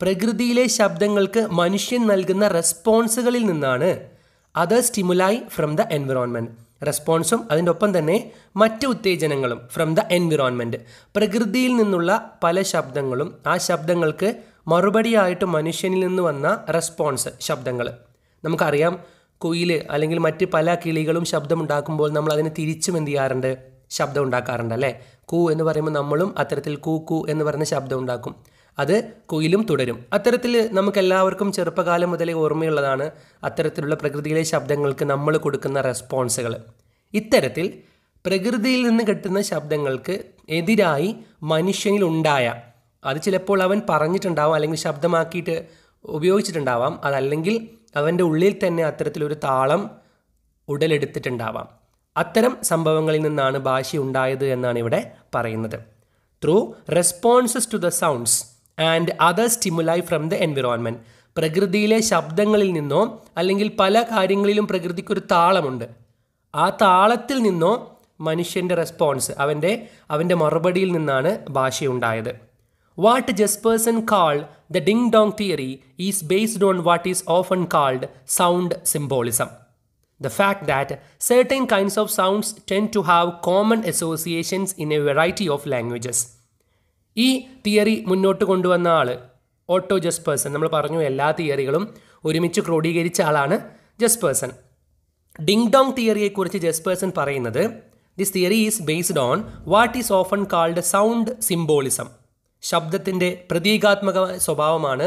പ്രകൃതിയിലെ ശബ്ദങ്ങൾക്ക് മനുഷ്യൻ നൽകുന്ന റെസ്പോൺസുകളിൽ നിന്നാണ്. Other stimuli from the environment, റെസ്പോൺസും അതിൻ്റെ ഒപ്പം തന്നെ മറ്റ് ഉത്തേജനങ്ങളും ഫ്രം ദ എൻവിറോൺമെൻറ്റ്, പ്രകൃതിയിൽ നിന്നുള്ള പല ശബ്ദങ്ങളും ആ ശബ്ദങ്ങൾക്ക് മറുപടിയായിട്ട് മനുഷ്യനിൽ നിന്ന് വന്ന റെസ്പോൺസ് ശബ്ദങ്ങൾ. നമുക്കറിയാം കുയിൽ അല്ലെങ്കിൽ മറ്റ് പല കിളികളും ശബ്ദമുണ്ടാക്കുമ്പോൾ നമ്മൾ അതിന് തിരിച്ചും എന്ത് ചെയ്യാറുണ്ട്? ശബ്ദം ഉണ്ടാക്കാറുണ്ട് അല്ലേ? കൂ എന്ന് പറയുമ്പോൾ നമ്മളും അത്തരത്തിൽ കൂ കൂ എന്ന് പറയുന്ന ശബ്ദം ഉണ്ടാക്കും. അത് കുയിലും തുടരും. അത്തരത്തിൽ നമുക്കെല്ലാവർക്കും ചെറുപ്പകാലം മുതലേ ഓർമ്മയുള്ളതാണ് അത്തരത്തിലുള്ള പ്രകൃതിയിലെ ശബ്ദങ്ങൾക്ക് നമ്മൾ കൊടുക്കുന്ന റെസ്പോൺസുകൾ. ഇത്തരത്തിൽ പ്രകൃതിയിൽ നിന്ന് കിട്ടുന്ന ശബ്ദങ്ങൾക്ക് എതിരായി മനുഷ്യനിലുണ്ടായ, അത് ചിലപ്പോൾ അവൻ പറഞ്ഞിട്ടുണ്ടാവാം അല്ലെങ്കിൽ ശബ്ദമാക്കിയിട്ട് ഉപയോഗിച്ചിട്ടുണ്ടാവാം, അതല്ലെങ്കിൽ അവൻ്റെ ഉള്ളിൽ തന്നെ അത്തരത്തിലൊരു താളം ഉടലെടുത്തിട്ടുണ്ടാവാം. അത്തരം സംഭവങ്ങളിൽ നിന്നാണ് ഭാഷ ഉണ്ടായത് എന്നാണ് ഇവിടെ പറയുന്നത്. Through responses to the sounds and other stimuli from the environment, പ്രകൃതിയിലെ ശബ്ദങ്ങളിൽ നിന്നോ അല്ലെങ്കിൽ പല കാര്യങ്ങളിലും പ്രകൃതിക്കൊരു താളമുണ്ട്, ആ താളത്തിൽ നിന്നോ മനുഷ്യൻ്റെ റെസ്പോൺസ്, അവൻ്റെ മറുപടിയിൽ നിന്നാണ് ഭാഷയുണ്ടായത്. What Jespersen called the ding-dong theory is based on what is often called sound symbolism. The fact that certain kinds of sounds tend to have common associations in a variety of languages. ഈ theory മുന്നോട്ട് കൊണ്ടുവന്ന ആൾ auto ജെസ്പേഴ്സൺ. നമ്മൾ പറഞ്ഞു എല്ലാ തിയറികളും ഒരുമിച്ച് ക്രോഡീകരിച്ച ആളാണ് ജെസ്പേഴ്സൺ. Ding Dong തിയറിയെക്കുറിച്ച് ജെസ്പേഴ്സൺ പറയുന്നത് this theory is based on what is often called sound symbolism. ശബ്ദത്തിൻ്റെ പ്രതീകാത്മക സ്വഭാവമാണ്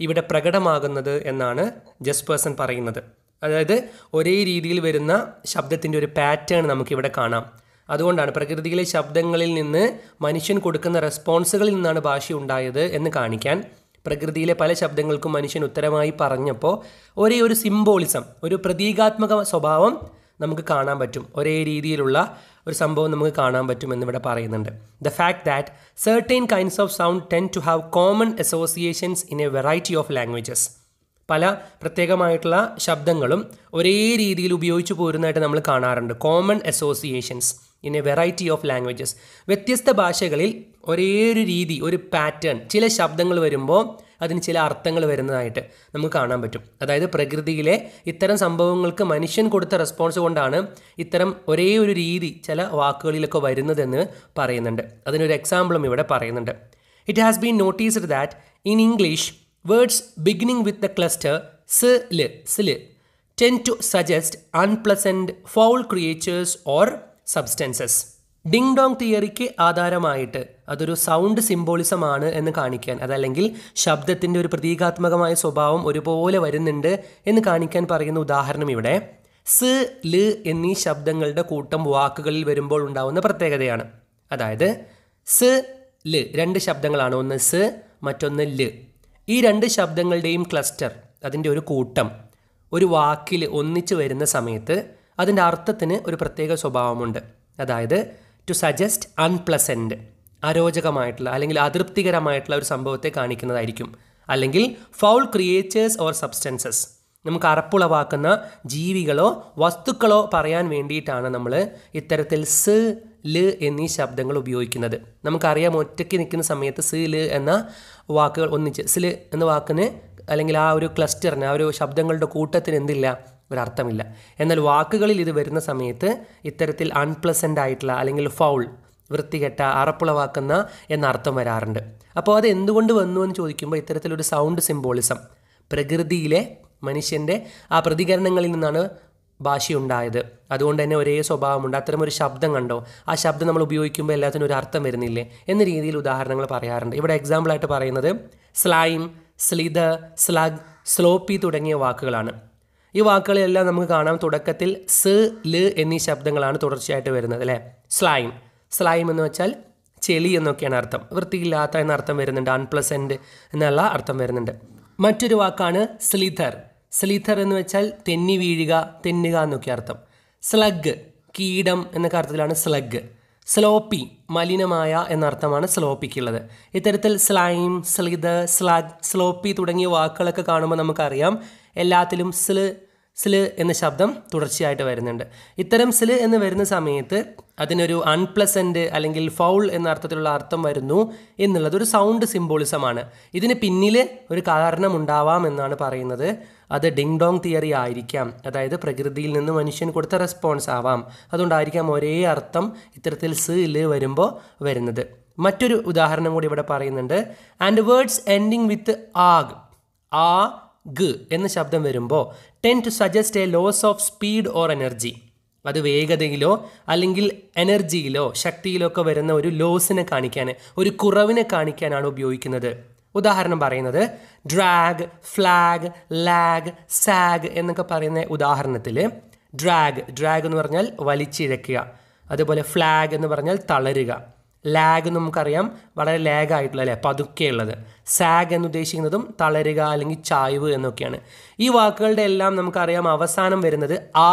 ഇവിടെ പ്രകടമാകുന്നത് എന്നാണ് ജെസ്പേഴ്സൺ പറയുന്നത്. അതായത് ഒരേ രീതിയിൽ വരുന്ന ശബ്ദത്തിൻ്റെ ഒരു പാറ്റേൺ നമുക്കിവിടെ കാണാം. അതുകൊണ്ടാണ് പ്രകൃതിയിലെ ശബ്ദങ്ങളിൽ നിന്ന് മനുഷ്യൻ കൊടുക്കുന്ന റെസ്പോൺസുകളിൽ നിന്നാണ് ഭാഷ ഉണ്ടായത് എന്ന് കാണിക്കാൻ പ്രകൃതിയിലെ പല ശബ്ദങ്ങൾക്കും മനുഷ്യൻ ഉത്തരമായി പറഞ്ഞപ്പോൾ ഒരേ ഒരു സിംബോളിസം, ഒരു പ്രതീകാത്മക സ്വഭാവം നമുക്ക് കാണാൻ പറ്റും. ഒരേ രീതിയിലുള്ള ഒരു സംഭവം നമുക്ക് കാണാൻ പറ്റും എന്നിവിടെ പറയുന്നുണ്ട്. The fact that certain kinds of sound tend to have common associations in a variety of languages. പല പ്രത്യേകമായിട്ടുള്ള ശബ്ദങ്ങളും ഒരേ രീതിയിൽ ഉപയോഗിച്ചു പോരുന്നതായിട്ട് നമ്മൾ കാണാറുണ്ട്. Common associations in a variety of languages. വ്യത്യസ്ത ഭാഷകളിൽ ഒരേ ഒരു രീതി, ഒരു പാറ്റേൺ, ചില ശബ്ദങ്ങൾ വരുമ്പോൾ അതിന് ചില അർത്ഥങ്ങൾ വരുന്നതായിട്ട് നമുക്ക് കാണാൻ പറ്റും. അതായത് പ്രകൃതിയിലെ ഇത്തരം സംഭവങ്ങൾക്ക് മനുഷ്യൻ കൊടുത്ത റെസ്പോൺസ് കൊണ്ടാണ് ഇത്തരം ഒരേ ഒരു രീതി ചില വാക്കുകളിലൊക്കെ വരുന്നതെന്ന് പറയുന്നുണ്ട്. അതിനൊരു എക്സാമ്പിളും ഇവിടെ പറയുന്നുണ്ട്. It has been noticed that in English words beginning with the cluster sl tend to suggest unpleasant, foul creatures or substances. Ding dong തിയറിക്ക് ആധാരമായിട്ട് അതൊരു സൗണ്ട് സിംബോളിസമാണ് എന്ന് കാണിക്കാൻ, അതല്ലെങ്കിൽ ശബ്ദത്തിൻ്റെ ഒരു പ്രതീകാത്മകമായ സ്വഭാവം ഒരുപോലെ വരുന്നുണ്ട് എന്ന് കാണിക്കാൻ പറയുന്ന ഉദാഹരണം ഇവിടെ സ്, ല് എന്നീ ശബ്ദങ്ങളുടെ കൂട്ടം വാക്കുകളിൽ വരുമ്പോൾ ഉണ്ടാവുന്ന പ്രത്യേകതയാണ്. അതായത് സ്, ല് രണ്ട് ശബ്ദങ്ങളാണ്, ഒന്ന് സ്, മറ്റൊന്ന് ല്. ഈ രണ്ട് ശബ്ദങ്ങളുടെയും ക്ലസ്റ്റർ, അതിൻ്റെ ഒരു കൂട്ടം ഒരു വാക്കിൽ ഒന്നിച്ച് വരുന്ന സമയത്ത് അതിൻ്റെ അർത്ഥത്തിന് ഒരു പ്രത്യേക സ്വഭാവമുണ്ട്. അതായത് ടു സജസ്റ്റ് അൺപ്ലസൻറ്റ്, അരോചകമായിട്ടുള്ള അല്ലെങ്കിൽ അതൃപ്തികരമായിട്ടുള്ള ഒരു സംഭവത്തെ കാണിക്കുന്നതായിരിക്കും. അല്ലെങ്കിൽ ഫൗൾ ക്രിയേച്ചേഴ്സ് ഓർ സബ്സ്റ്റൻസസ്, നമുക്ക് അറപ്പുളവാക്കുന്ന ജീവികളോ വസ്തുക്കളോ പറയാൻ വേണ്ടിയിട്ടാണ് നമ്മൾ ഇത്തരത്തിൽ സ്, ല് എന്നീ ശബ്ദങ്ങൾ ഉപയോഗിക്കുന്നത്. നമുക്കറിയാം ഒറ്റയ്ക്ക് നിൽക്കുന്ന സമയത്ത് സ്, ല് എന്ന വാക്കുകൾ ഒന്നിച്ച് സ്ല് എന്ന വാക്കിന് അല്ലെങ്കിൽ ആ ഒരു ക്ലസ്റ്ററിന് ആ ഒരു ശബ്ദങ്ങളുടെ കൂട്ടത്തിന് എന്തില്ല, ഒരർത്ഥമില്ല. എന്നാൽ വാക്കുകളിൽ ഇത് വരുന്ന സമയത്ത് ഇത്തരത്തിൽ അൺപ്ലസൻ്റ് ആയിട്ടുള്ള അല്ലെങ്കിൽ ഫൗൾ, വൃത്തികെട്ട, അറപ്പുളവാക്കുന്ന എന്ന അർത്ഥം വരാറുണ്ട്. അപ്പോൾ അത് എന്തുകൊണ്ട് വന്നു എന്ന് ചോദിക്കുമ്പോൾ ഇത്തരത്തിലൊരു സൗണ്ട് സിംബോളിസം, പ്രകൃതിയിലെ മനുഷ്യൻ്റെ ആ പ്രതികരണങ്ങളിൽ നിന്നാണ് ഭാഷയുണ്ടായത്. അതുകൊണ്ട് തന്നെ ഒരേ സ്വഭാവമുണ്ട്. അത്തരമൊരു ശബ്ദം കണ്ടോ, ആ ശബ്ദം നമ്മൾ ഉപയോഗിക്കുമ്പോൾ എല്ലാത്തിനും ഒരു അർത്ഥം വരുന്നില്ലേ എന്ന രീതിയിൽ ഉദാഹരണങ്ങൾ പറയാറുണ്ട്. ഇവിടെ എക്സാമ്പിളായിട്ട് പറയുന്നത് സ്ലൈം, സ്ലിദർ, സ്ലഗ്, സ്ലോപ്പി തുടങ്ങിയ വാക്കുകളാണ്. ഈ വാക്കുകളെല്ലാം നമുക്ക് കാണാം തുടക്കത്തിൽ സ്, ല് എന്നീ ശബ്ദങ്ങളാണ് തുടർച്ചയായിട്ട് വരുന്നത് അല്ലേ. സ്ലൈം, സ്ലൈം എന്ന് വെച്ചാൽ ചെളി എന്നൊക്കെയാണ് അർത്ഥം. വൃത്തിയില്ലാത്ത എന്ന അർത്ഥം വരുന്നുണ്ട്. അൺപ്ലസൻറ്റ് എന്നുള്ള അർത്ഥം വരുന്നുണ്ട്. മറ്റൊരു വാക്കാണ് സ്ലിഥർ. സ്ലിഥർ എന്ന് വെച്ചാൽ തെന്നി വീഴുക, തെന്നുക എന്നൊക്കെ അർത്ഥം. സ്ലഗ്, കീടം എന്നൊക്കെ അർത്ഥത്തിലാണ് സ്ലഗ്. സ്ലോപ്പി, മലിനമായ എന്നർത്ഥമാണ് സ്ലോപ്പിക്കുള്ളത്. ഇത്തരത്തിൽ സ്ലൈം, സ്ലിഥർ, സ്ലഗ്, സ്ലോപ്പി തുടങ്ങിയ വാക്കുകളൊക്കെ കാണുമ്പോൾ നമുക്കറിയാം എല്ലാത്തിലും സ്ല് എന്ന ശബ്ദം തുടർച്ചയായിട്ട് വരുന്നുണ്ട്. ഇത്തരം സ്ല് എന്ന് വരുന്ന സമയത്ത് അതിനൊരു അൺപ്ലസൻറ്റ് അല്ലെങ്കിൽ ഫൗൾ എന്ന അർത്ഥത്തിലുള്ള അർത്ഥം വരുന്നു എന്നുള്ളത് ഒരു സൗണ്ട് സിംബോളിസമാണ്. ഇതിന് പിന്നിൽ ഒരു കാരണം ഉണ്ടാവാം എന്നാണ് പറയുന്നത്. അത് ഡിങ് ഡോങ് തിയറി ആയിരിക്കാം. അതായത് പ്രകൃതിയിൽ നിന്ന് മനുഷ്യൻ കൊടുത്ത റെസ്പോൺസ് ആവാം. അതുകൊണ്ടായിരിക്കാം ഒരേ അർത്ഥം ഇത്തരത്തിൽ സ്, ല് വരുമ്പോൾ വരുന്നത്. മറ്റൊരു ഉദാഹരണം കൂടി ഇവിടെ പറയുന്നുണ്ട്. And words ending with ag, ആ, ഗ് എന്ന ശബ്ദം വരുമ്പോൾ tend to suggest a loss of speed or energy. അത് വേഗതയിലോ അല്ലെങ്കിൽ എനർജിയിലോ ശക്തിയിലോ ഒക്കെ വരുന്ന ഒരു ലോസിനെ കാണിക്കാൻ, ഒരു കുറവിനെ കാണിക്കാനാണ് ഉപയോഗിക്കുന്നത്. ഉദാഹരണം പറയുന്നത് ഡ്രാഗ്, ഫ്ലാഗ്, ലാഗ്, സാഗ് എന്നൊക്കെ പറയുന്ന ഉദാഹരണത്തിൽ ഡ്രാഗ് എന്ന് പറഞ്ഞാൽ വലിച്ചിഴക്കുക, അതുപോലെ ഫ്ലാഗ് എന്ന് പറഞ്ഞാൽ തളരുക, ലാഗ് എന്ന് നമുക്കറിയാം വളരെ ലാഗായിട്ടുള്ള അല്ലേ, പതുക്കെയുള്ളത്. സാഗ് എന്ന് ഉദ്ദേശിക്കുന്നതും തളരുക അല്ലെങ്കിൽ ചായ്വ് എന്നൊക്കെയാണ്. ഈ വാക്കുകളുടെ എല്ലാം നമുക്കറിയാം അവസാനം വരുന്നത് ആ,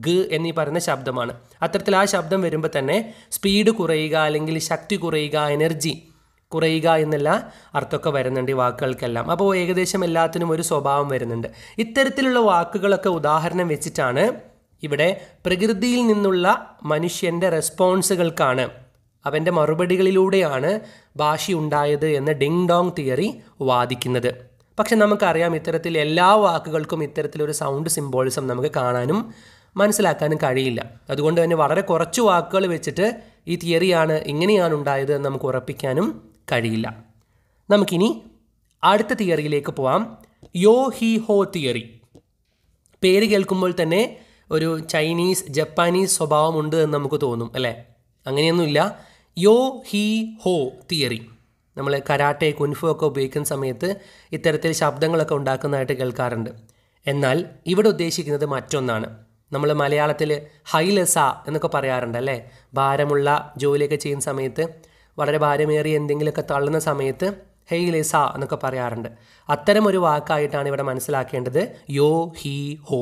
ഗ് എന്നീ പറയുന്ന ശബ്ദമാണ്. അത്തരത്തിൽ ആ ശബ്ദം വരുമ്പോൾ തന്നെ സ്പീഡ് കുറയുക അല്ലെങ്കിൽ ശക്തി കുറയുക, എനർജി കുറയുക എന്നുള്ള അർത്ഥമൊക്കെ വരുന്നുണ്ട് ഈ വാക്കുകൾക്കെല്ലാം. അപ്പോൾ ഏകദേശം എല്ലാത്തിനും ഒരു സ്വഭാവം വരുന്നുണ്ട്. ഇത്തരത്തിലുള്ള വാക്കുകളൊക്കെ ഉദാഹരണം വെച്ചിട്ടാണ് ഇവിടെ പ്രകൃതിയിൽ നിന്നുള്ള മനുഷ്യൻ്റെ റെസ്പോൺസുകൾക്കാണ്, അവൻ്റെ മറുപടികളിലൂടെയാണ് ഭാഷയുണ്ടായത് എന്ന് ഡിങ് ഡോങ് തിയറി വാദിക്കുന്നത്. പക്ഷെ നമുക്കറിയാം ഇത്തരത്തിൽ എല്ലാ വാക്കുകൾക്കും ഇത്തരത്തിലൊരു സൗണ്ട് സിംബോളിസം നമുക്ക് കാണാനും മനസ്സിലാക്കാനും കഴിയില്ല. അതുകൊണ്ട് തന്നെ വളരെ കുറച്ച് വാക്കുകൾ വെച്ചിട്ട് ഈ തിയറിയാണ് ഇങ്ങനെയാണ് ഉണ്ടായത് എന്ന് നമുക്ക് ഉറപ്പിക്കാനും കഴിയില്ല. നമുക്കിനി അടുത്ത തിയറിയിലേക്ക് പോവാം. യോ ഹി ഹോ തിയറി. പേര് കേൾക്കുമ്പോൾ തന്നെ ഒരു ചൈനീസ്, ജപ്പാനീസ് സ്വഭാവമുണ്ട് എന്ന് നമുക്ക് തോന്നും അല്ലേ? അങ്ങനെയൊന്നുമില്ല. യോ ഹി ഹോ തിയറി നമ്മൾ കരാട്ടെ, കുൻഫു ഒക്കെ ഉപയോഗിക്കുന്ന സമയത്ത് ഇത്തരത്തിൽ ശബ്ദങ്ങളൊക്കെ ഉണ്ടാക്കുന്നതായിട്ട് കേൾക്കാറുണ്ട്. എന്നാൽ ഇവിടെ ഉദ്ദേശിക്കുന്നത് മറ്റൊന്നാണ്. നമ്മൾ മലയാളത്തിൽ ഹൈലസ എന്നൊക്കെ പറയാറുണ്ട് അല്ലേ? ഭാരമുള്ള ജോലിയൊക്കെ ചെയ്യുന്ന സമയത്ത്, വളരെ ഭാരമേറിയ എന്തെങ്കിലുമൊക്കെ തള്ളുന്ന സമയത്ത് ഹെയ്ലസ എന്നൊക്കെ പറയാറുണ്ട്. അത്തരം ഒരു വാക്കായിട്ടാണ് ഇവിടെ മനസ്സിലാക്കേണ്ടത് യോ ഹി ഹോ.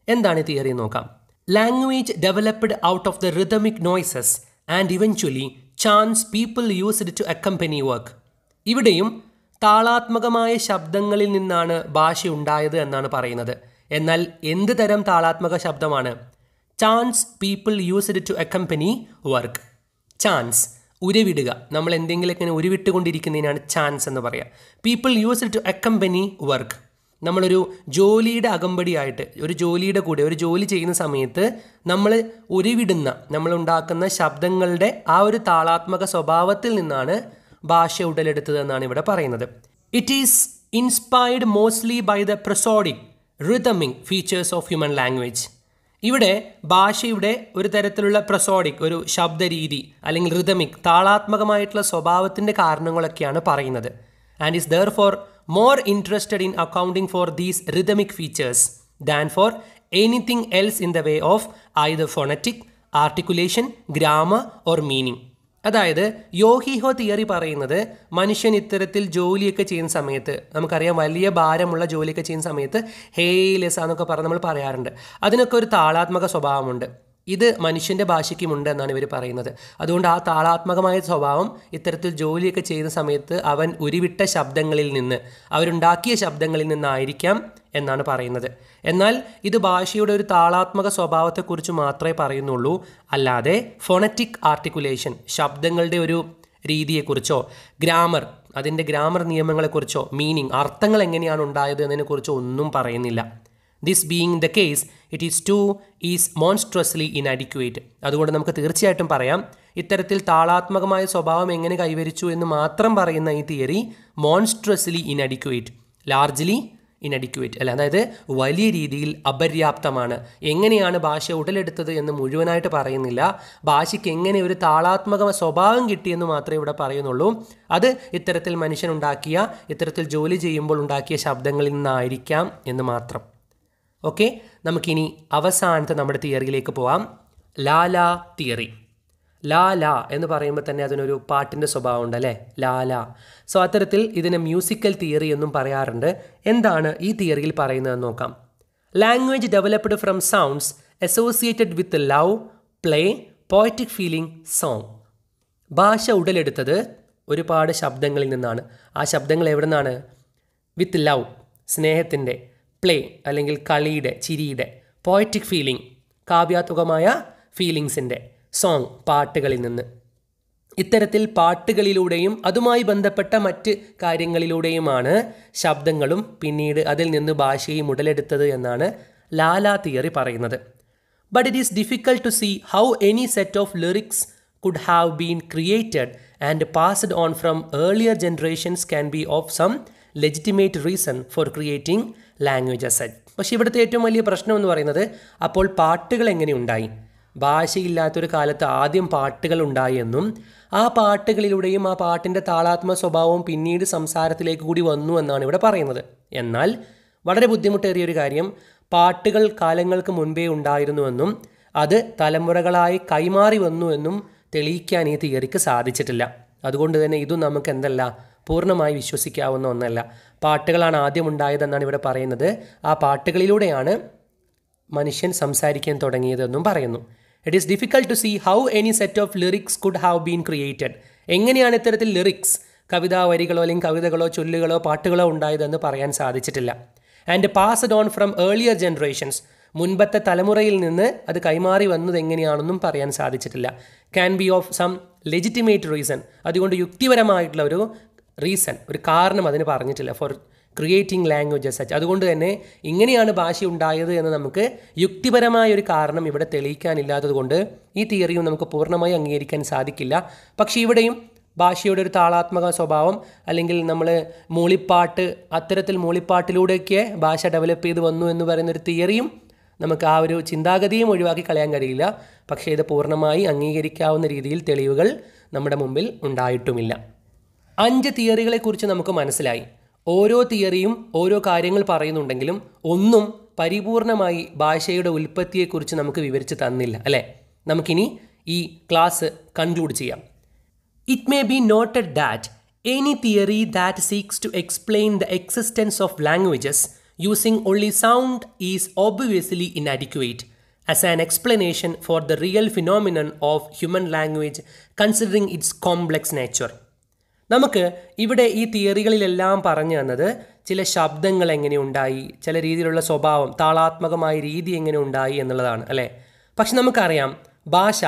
എന്താണ് ഈ തിയറി നോക്കാം. Language developed out of the rhythmic noises and eventually chants people used to accompany work. ഇവിടെയും താളാത്മകമായ ശബ്ദങ്ങളിൽ നിന്നാണ് ഭാഷ ഉണ്ടായത് എന്നാണ് പറയുന്നത്. എന്നാൽ എന്ത് തരം താളാത്മക ശബ്ദമാണ്? Chants people used to accompany work. Chants, ഉരുവിടുക. നമ്മൾ എന്തെങ്കിലുമൊക്കെ ഉരുവിട്ടുകൊണ്ടിരിക്കുന്നതിനാണ് ചാൻസ് എന്ന് പറയുക. People used to accompany work. നമ്മളൊരു ജോലിയുടെ അകമ്പടിയായിട്ട്, ഒരു ജോലിയുടെ കൂടെ ഒരു ജോലി ചെയ്യുന്ന സമയത്ത് നമ്മൾ ഉരുവിടുന്ന, നമ്മളുണ്ടാക്കുന്ന ശബ്ദങ്ങളുടെ ആ ഒരു താളാത്മക സ്വഭാവത്തിൽ നിന്നാണ് ഭാഷ ഉടലെടുത്തതെന്നാണ് ഇവിടെ പറയുന്നത്. It is inspired mostly by the prosodic rhythmic features of human language. ഇവിടെ ഭാഷയുടെ ഒരു തരത്തിലുള്ള പ്രൊസോഡിക്, ഒരു ശബ്ദരീതി അല്ലെങ്കിൽ റിതമിക്, താളാത്മകമായിട്ടുള്ള സ്വഭാവത്തിൻ്റെ കാരണങ്ങളൊക്കെയാണ് പറയുന്നത്. And is therefore more interested in accounting for these rhythmic features than for anything else in the way of either phonetic, articulation, grammar or meaning. അതായത് യോഹിഹോ theory പറയുന്നത് മനുഷ്യൻ ഇത്തരത്തിൽ ജോലിയൊക്കെ ചെയ്യുന്ന സമയത്ത്, നമുക്കറിയാം വലിയ ഭാരമുള്ള ജോലിയൊക്കെ ചെയ്യുന്ന സമയത്ത് ഹേയ് ലെസ എന്നൊക്കെ പറഞ്ഞ് നമ്മൾ പറയാറുണ്ട്. അതിനൊക്കെ ഒരു താളാത്മക സ്വഭാവമുണ്ട്. ഇത് മനുഷ്യൻ്റെ ഭാഷയ്ക്കുമുണ്ട് എന്നാണ് ഇവർ പറയുന്നത്. അതുകൊണ്ട് ആ താളാത്മകമായ സ്വഭാവം ഇത്തരത്തിൽ ജോലിയൊക്കെ ചെയ്യുന്ന സമയത്ത് അവൻ ഉരുവിട്ട ശബ്ദങ്ങളിൽ നിന്ന്, അവരുണ്ടാക്കിയ ശബ്ദങ്ങളിൽ നിന്നായിരിക്കാം എന്നാണ് പറയുന്നത്. എന്നാൽ ഇത് ഭാഷയുടെ ഒരു താളാത്മക സ്വഭാവത്തെക്കുറിച്ച് മാത്രമേ പറയുന്നുള്ളൂ, അല്ലാതെ ഫോണറ്റിക് ആർട്ടിക്കുലേഷൻ, ശബ്ദങ്ങളുടെ ഒരു രീതിയെക്കുറിച്ചോ ഗ്രാമർ, അതിൻ്റെ ഗ്രാമർ നിയമങ്ങളെക്കുറിച്ചോ മീനിങ്, അർത്ഥങ്ങൾ എങ്ങനെയാണ് ഉണ്ടായത് എന്നതിനെക്കുറിച്ചോ ഒന്നും പറയുന്നില്ല. This being the case it is monstrously inadequate. അതുകൊണ്ട് നമുക്ക് തീർച്ചയായിട്ടും പറയാം, ഇത്തരത്തിൽ താളാത്മകമായ സ്വഭാവം എങ്ങനെ കൈവരിച്ചു എന്ന് മാത്രം പറയുന്ന ഈ തിയറി മോൺസ്ട്രസ്ലി ഇൻഅഡിക്വേറ്റ്, ലാർജ്ലി ഇൻഅഡിക്വേറ്റ് അല്ല, അതായത് വലിയ രീതിയിൽ അപര്യാപ്തമാണ്. എങ്ങനെയാണ് ഭാഷ ഉടലെടുത്തത് എന്ന് മുഴുവനായിട്ട് പറയുന്നില്ല. ഭാഷയ്ക്ക് എങ്ങനെ ഒരു താളാത്മക സ്വഭാവം കിട്ടിയെന്ന് മാത്രമേ ഇവിടെ പറയുന്നുള്ളൂ. അത് ഇത്തരത്തിൽ മനുഷ്യനുണ്ടാക്കിയ, ഇത്തരത്തിൽ ജോലി ചെയ്യുമ്പോൾ ഉണ്ടാക്കിയ ശബ്ദങ്ങളിൽ നിന്നായിരിക്കാം എന്ന് മാത്രം. ഓക്കെ, നമുക്കിനി അവസാനത്തെ നമ്മുടെ തിയറിയിലേക്ക് പോവാം. ലാല തിയറി. ലാല എന്ന് പറയുമ്പോൾ തന്നെ അതിനൊരു പാട്ടിൻ്റെ സ്വഭാവം ഉണ്ട് അല്ലേ, ലാല. സോ അത്തരത്തിൽ ഇതിനെ മ്യൂസിക്കൽ തിയറി എന്നും പറയാറുണ്ട്. എന്താണ് ഈ തിയറിയിൽ പറയുന്നതെന്ന് നോക്കാം. Language developed from sounds associated with love, play, poetic feeling, song. ഭാഷ ഉടലെടുത്തത് ഒരുപാട് ശബ്ദങ്ങളിൽ നിന്നാണ്. ആ ശബ്ദങ്ങൾ എവിടെ നിന്നാണ്? വിത്ത് ലവ്, സ്നേഹത്തിൻ്റെ, പ്ലേ അല്ലെങ്കിൽ കളിയുടെ, ചിരിയുടെ, പോയറ്റിക് ഫീലിംഗ്, കാവ്യാത്മകമായ ഫീലിങ്സിൻ്റെ, സോങ്, പാട്ടുകളിൽ നിന്ന്. ഇത്തരത്തിൽ പാട്ടുകളിലൂടെയും അതുമായി ബന്ധപ്പെട്ട മറ്റ് കാര്യങ്ങളിലൂടെയുമാണ് ശബ്ദങ്ങളും പിന്നീട് അതിൽ നിന്ന് ഭാഷയും ഉടലെടുത്തത് എന്നാണ് ലാല തിയറി പറയുന്നത്. But it is difficult to see how any set of lyrics could have been created and passed on from earlier generations can be of some legitimate reason for creating language as such. പക്ഷേ ഇവിടുത്തെ ഏറ്റവും വലിയ പ്രശ്നം എന്ന് പറയുന്നത്, അപ്പോൾ പാട്ടുകൾ എങ്ങനെ ഉണ്ടായി? ഭാഷയില്ലാത്തൊരു കാലത്ത് ആദ്യം പാട്ടുകൾ ഉണ്ടായി എന്നും ആ പാട്ടുകളിലൂടെയും ആ പാട്ടിൻ്റെ താളാത്മക സ്വഭാവവും പിന്നീട് സംസാരത്തിലേക്ക് കൂടി വന്നു എന്നാണ് ഇവിടെ പറയുന്നത്. എന്നാൽ വളരെ ബുദ്ധിമുട്ടേറിയൊരു കാര്യം, പാട്ടുകൾ കാലങ്ങൾക്ക് മുൻപേ ഉണ്ടായിരുന്നുവെന്നും അത് തലമുറകളായി കൈമാറി വന്നു എന്നും തെളിയിക്കാൻ ഈ തിയറിക്ക് സാധിച്ചിട്ടില്ല. അതുകൊണ്ട് തന്നെ ഇതും നമുക്ക് എന്തല്ല, പൂർണ്ണമായി വിശ്വസിക്കാവുന്ന ഒന്നല്ല. പാട്ടുകളാണ് ആദ്യം ഉണ്ടായതെന്നാണ് ഇവിടെ പറയുന്നത്. ആ പാട്ടുകളിലൂടെയാണ് മനുഷ്യൻ സംസാരിക്കാൻ തുടങ്ങിയതെന്നും പറയുന്നു. It is difficult to see how any set of lyrics could have been created. എങ്ങനെയാണ് ഇത്തരത്തിൽ ലിറിക്സ്, കവിതാ വരികളോ അല്ലെങ്കിൽ കവിതകളോ ചൊല്ലുകളോ പാട്ടുകളോ ഉണ്ടായതെന്ന് പറയാൻ സാധിച്ചിട്ടില്ല. And passed on from earlier generations, മുൻപത്തെ തലമുറയിൽ നിന്ന് അത് കൈമാറി വന്നത് എങ്ങനെയാണെന്നും പറയാൻ സാധിച്ചിട്ടില്ല. Can be of some legitimate reason, അതുകൊണ്ട് യുക്തിപരമായിട്ടുള്ള ഒരു റീസൺ, ഒരു കാരണം അതിന് പറഞ്ഞിട്ടില്ല ഫോർ ക്രിയേറ്റിംഗ് ലാംഗ്വേജസ് സച്ച്. അതുകൊണ്ട് തന്നെ ഇങ്ങനെയാണ് ഭാഷ ഉണ്ടായത് എന്ന് നമുക്ക് യുക്തിപരമായ ഒരു കാരണം ഇവിടെ തെളിയിക്കാനില്ലാത്തത് കൊണ്ട് ഈ തിയറിയും നമുക്ക് പൂർണ്ണമായി അംഗീകരിക്കാൻ സാധിക്കില്ല. പക്ഷേ ഇവിടെയും ഭാഷയുടെ ഒരു താളാത്മക സ്വഭാവം അല്ലെങ്കിൽ നമ്മൾ മൂളിപ്പാട്ട്, അത്തരത്തിൽ മൂളിപ്പാട്ടിലൂടെയൊക്കെ ഭാഷ ഡെവലപ്പ് ചെയ്ത് വന്നു എന്ന് പറയുന്നൊരു തിയറിയും നമുക്ക് ആ ഒരു ചിന്താഗതിയും ഒഴിവാക്കി കളയാൻ കഴിയില്ല. പക്ഷേ ഇത് പൂർണ്ണമായി അംഗീകരിക്കാവുന്ന രീതിയിൽ തെളിവുകൾ നമ്മുടെ മുമ്പിൽ ഉണ്ടായിട്ടുമില്ല. 5 തിയറികളെക്കുറിച്ച് നമുക്ക് മനസ്സിലായി. ഓരോ തിയറിയും ഓരോ കാര്യങ്ങൾ പറയുന്നുണ്ടെങ്കിലും ഒന്നും പരിപൂർണമായി ഭാഷയുടെ ഉൽപ്പത്തിയെക്കുറിച്ച് നമുക്ക് വിവരിച്ച് തന്നില്ല അല്ലേ. നമുക്കിനി ഈ ക്ലാസ് കൺക്ലൂഡ് ചെയ്യാം. It may be noted that any theory that seeks to explain the existence of languages using only sound is obviously inadequate as an explanation for the real phenomenon of human language considering its complex nature. നമുക്ക് ഇവിടെ ഈ തിയറികളിലെല്ലാം പറഞ്ഞു തന്നത് ചില ശബ്ദങ്ങൾ എങ്ങനെ ഉണ്ടായി, ചില രീതിയിലുള്ള സ്വഭാവം, താളാത്മകമായ രീതി എങ്ങനെ ഉണ്ടായി എന്നുള്ളതാണ് അല്ലേ. പക്ഷെ നമുക്കറിയാം ഭാഷ,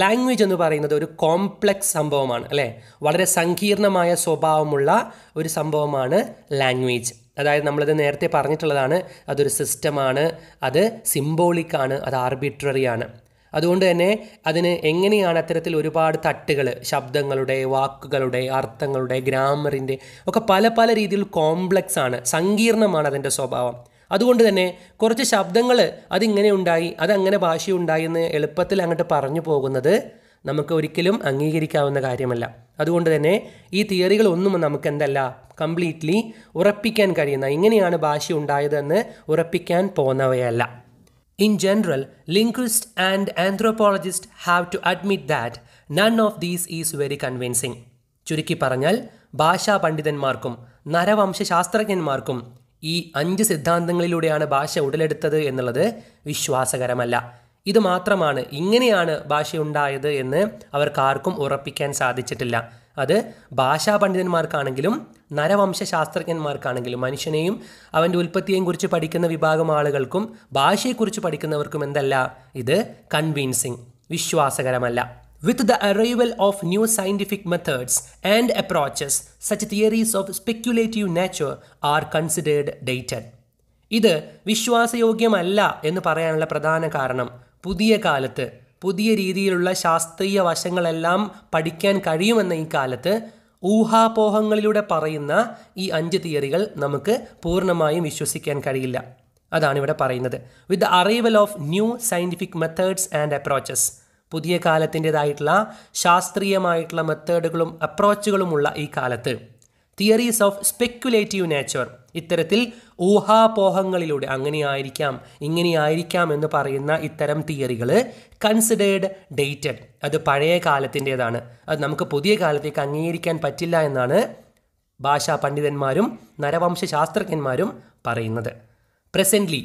ലാംഗ്വേജ് എന്ന് പറയുന്നത് ഒരു കോംപ്ലക്സ് സംഭവമാണ് അല്ലേ. വളരെ സങ്കീർണമായ സ്വഭാവമുള്ള ഒരു സംഭവമാണ് ലാംഗ്വേജ്. അതായത് നമ്മളത് നേരത്തെ പറഞ്ഞിട്ടുള്ളതാണ്, അതൊരു സിസ്റ്റമാണ്, അത് സിംബോളിക്കാണ്, അത് ആർബിട്രറിയാണ്. അതുകൊണ്ട് തന്നെ അതിന് എങ്ങനെയാണ് അത്തരത്തിൽ ഒരുപാട് തട്ടുകൾ, ശബ്ദങ്ങളുടെ, വാക്കുകളുടെ, അർത്ഥങ്ങളുടെ, ഗ്രാമറിൻ്റെ ഒക്കെ പല പല രീതിയിൽ കോംപ്ലക്സ് ആണ്, സങ്കീർണമാണ് അതിൻ്റെ സ്വഭാവം. അതുകൊണ്ട് തന്നെ കുറച്ച് ശബ്ദങ്ങൾ അതിങ്ങനെ ഉണ്ടായി, അതങ്ങനെ ഭാഷയുണ്ടായി എന്ന് എളുപ്പത്തിൽ അങ്ങോട്ട് പറഞ്ഞു പോകുന്നത് നമുക്ക് ഒരിക്കലും അംഗീകരിക്കാവുന്ന കാര്യമല്ല. അതുകൊണ്ട് തന്നെ ഈ തിയറികളൊന്നും നമുക്ക് എന്തല്ല, കംപ്ലീറ്റ്ലി ഉറപ്പിക്കാൻ കഴിയുന്ന, ഇങ്ങനെയാണ് ഭാഷ ഉണ്ടായതെന്ന് ഉറപ്പിക്കാൻ പോകുന്നവയല്ല. In general, linguist and anthropologist have to admit that none of these is very convincing. ചുരുക്കി പറഞ്ഞാൽ ഭാഷാ പണ്ഡിതന്മാർക്കും നരവംശാസ്ത്രജ്ഞന്മാർക്കും ഈ 5 സിദ്ധാന്തങ്ങളിലൂടെയാണ് ഭാഷ ഉടലെടുത്തത് എന്നുള്ളത് വിശ്വാസകരമല്ല. ഇത് മാത്രമാണ്, ഇങ്ങനെയാണ് ഭാഷയുണ്ടായത് എന്ന് അവർക്കാർക്കും ഉറപ്പിക്കാൻ സാധിച്ചിട്ടില്ല. അത് ഭാഷാ പണ്ഡിതന്മാർക്കാണെങ്കിലും നരവംശാസ്ത്രജ്ഞന്മാർക്കാണെങ്കിലും മനുഷ്യനെയും അവൻ്റെ ഉൽപ്പത്തിയെയും കുറിച്ച് പഠിക്കുന്ന വിഭാഗം ആളുകൾക്കും ഭാഷയെക്കുറിച്ച് പഠിക്കുന്നവർക്കും എന്തല്ല, ഇത് convincing, വിശ്വാസകരമല്ല. With the arrival of new scientific methods and approaches, such theories of speculative nature are considered dated. ഇത് വിശ്വാസയോഗ്യമല്ല എന്ന് പറയാനുള്ള പ്രധാന കാരണം പുതിയ കാലത്ത് പുതിയ രീതിയിലുള്ള ശാസ്ത്രീയ വശങ്ങളെല്ലാം പഠിക്കാൻ കഴിയുമെന്ന ഈ കാലത്ത് ഊഹാപോഹങ്ങളിലൂടെ പറയുന്ന ഈ 5 തിയറികൾ നമുക്ക് പൂർണ്ണമായും വിശ്വസിക്കാൻ കഴിയില്ല. അതാണ് ഇവിടെ പറയുന്നത്. With the arrival of new scientific methods and approaches, പുതിയ കാലത്തിൻ്റെതായിട്ടുള്ള ശാസ്ത്രീയമായിട്ടുള്ള മെത്തേഡുകളും അപ്രോച്ചുകളുമുള്ള ഈ കാലത്ത് തിയറീസ് ഓഫ് സ്പെക്കുലേറ്റീവ് നേച്ചർ, ഇത്തരത്തിൽ ഊഹാപോഹങ്ങളിലൂടെ അങ്ങനെയായിരിക്കാം ഇങ്ങനെയായിരിക്കാം എന്ന് പറയുന്ന ഇത്തരം തിയറികൾ കൺസിഡേർഡ് ഡേറ്റഡ്, അത് പഴയ കാലത്തിൻ്റെതാണ്, അത് നമുക്ക് പുതിയ കാലത്തേക്ക് അംഗീകരിക്കാൻ പറ്റില്ല എന്നാണ് ഭാഷാ പണ്ഡിതന്മാരും നരവംശാസ്ത്രജ്ഞന്മാരും പറയുന്നത്. Presently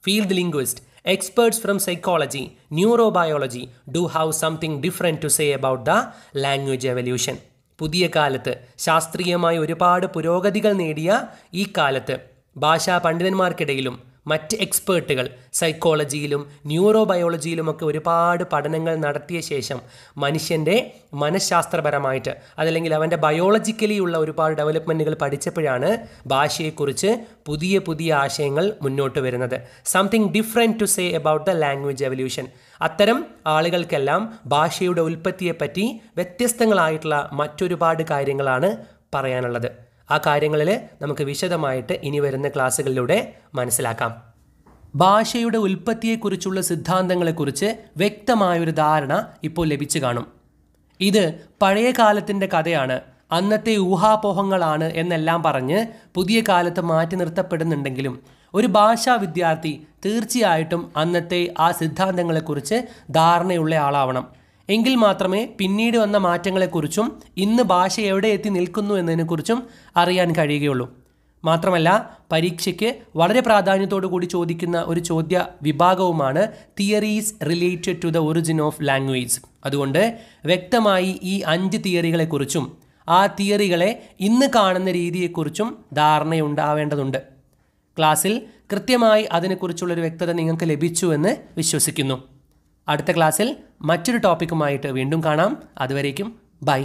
field linguists, experts from psychology, neurobiology do have something different to say about the language evolution. പുതിയ കാലത്ത് ശാസ്ത്രീയമായി ഒരുപാട് പുരോഗതികൾ നേടിയ ഈ കാലത്ത് ഭാഷാ പണ്ഡിതന്മാർക്കിടയിലും മറ്റ് എക്സ്പേർട്ടുകൾ സൈക്കോളജിയിലും ന്യൂറോബയോളജിയിലുമൊക്കെ ഒരുപാട് പഠനങ്ങൾ നടത്തിയ ശേഷം മനുഷ്യൻ്റെ മനഃശാസ്ത്രപരമായിട്ട് അതല്ലെങ്കിൽ അവൻ്റെ ബയോളജിക്കലി ഉള്ള ഒരുപാട് ഡെവലപ്മെൻറ്റുകൾ പഠിച്ചപ്പോഴാണ് ഭാഷയെക്കുറിച്ച് പുതിയ പുതിയ ആശയങ്ങൾ മുന്നോട്ട് വരുന്നത്. Something different to say about the language evolution. അത്തരം ആളുകൾക്കെല്ലാം ഭാഷയുടെ ഉൽപ്പത്തിയെപ്പറ്റി വ്യത്യസ്തങ്ങളായിട്ടുള്ള മറ്റൊരുപാട് കാര്യങ്ങളാണ് പറയാനുള്ളത്. ആ കാര്യങ്ങളിൽ നമുക്ക് വിശദമായിട്ട് ഇനി വരുന്ന ക്ലാസ്സുകളിലൂടെ മനസ്സിലാക്കാം. ഭാഷയുടെ ഉൽപ്പത്തിയെക്കുറിച്ചുള്ള സിദ്ധാന്തങ്ങളെക്കുറിച്ച് വ്യക്തമായൊരു ധാരണ ഇപ്പോൾ ലഭിച്ചു കാണും. ഇത് പഴയ കാലത്തിൻ്റെ കഥയാണ്, അന്നത്തെ ഊഹാപോഹങ്ങളാണ് എന്നെല്ലാം പറഞ്ഞ് പുതിയ കാലത്ത് മാറ്റി നിർത്തപ്പെടുന്നുണ്ടെങ്കിലും ഒരു ഭാഷാ വിദ്യാർത്ഥി തീർച്ചയായിട്ടും അന്നത്തെ ആ സിദ്ധാന്തങ്ങളെക്കുറിച്ച് ധാരണയുള്ള ആളാവണം. എങ്കിൽ മാത്രമേ പിന്നീട് വന്ന മാറ്റങ്ങളെക്കുറിച്ചും ഇന്ന് ഭാഷ എവിടെ എത്തി നിൽക്കുന്നു എന്നതിനെക്കുറിച്ചും അറിയാൻ കഴിയുകയുള്ളൂ. മാത്രമല്ല പരീക്ഷയ്ക്ക് വളരെ പ്രാധാന്യത്തോടു കൂടി ചോദിക്കുന്ന ഒരു ചോദ്യ വിഭാഗവുമാണ് theories related to the origin of language. അതുകൊണ്ട് വ്യക്തമായി ഈ 5 തിയറികളെക്കുറിച്ചും ആ തിയറികളെ ഇന്ന് കാണുന്ന രീതിയെക്കുറിച്ചും ധാരണയുണ്ടാവേണ്ടതുണ്ട്. ക്ലാസ്സിൽ കൃത്യമായി അതിനെക്കുറിച്ചുള്ളൊരു വ്യക്തത നിങ്ങൾക്ക് ലഭിച്ചു എന്ന് വിശ്വസിക്കുന്നു. അടുത്ത ക്ലാസ്സിൽ മറ്റൊരു ടോപ്പിക്കുമായിട്ട് വീണ്ടും കാണാം. അതുവരേക്കും ബൈ.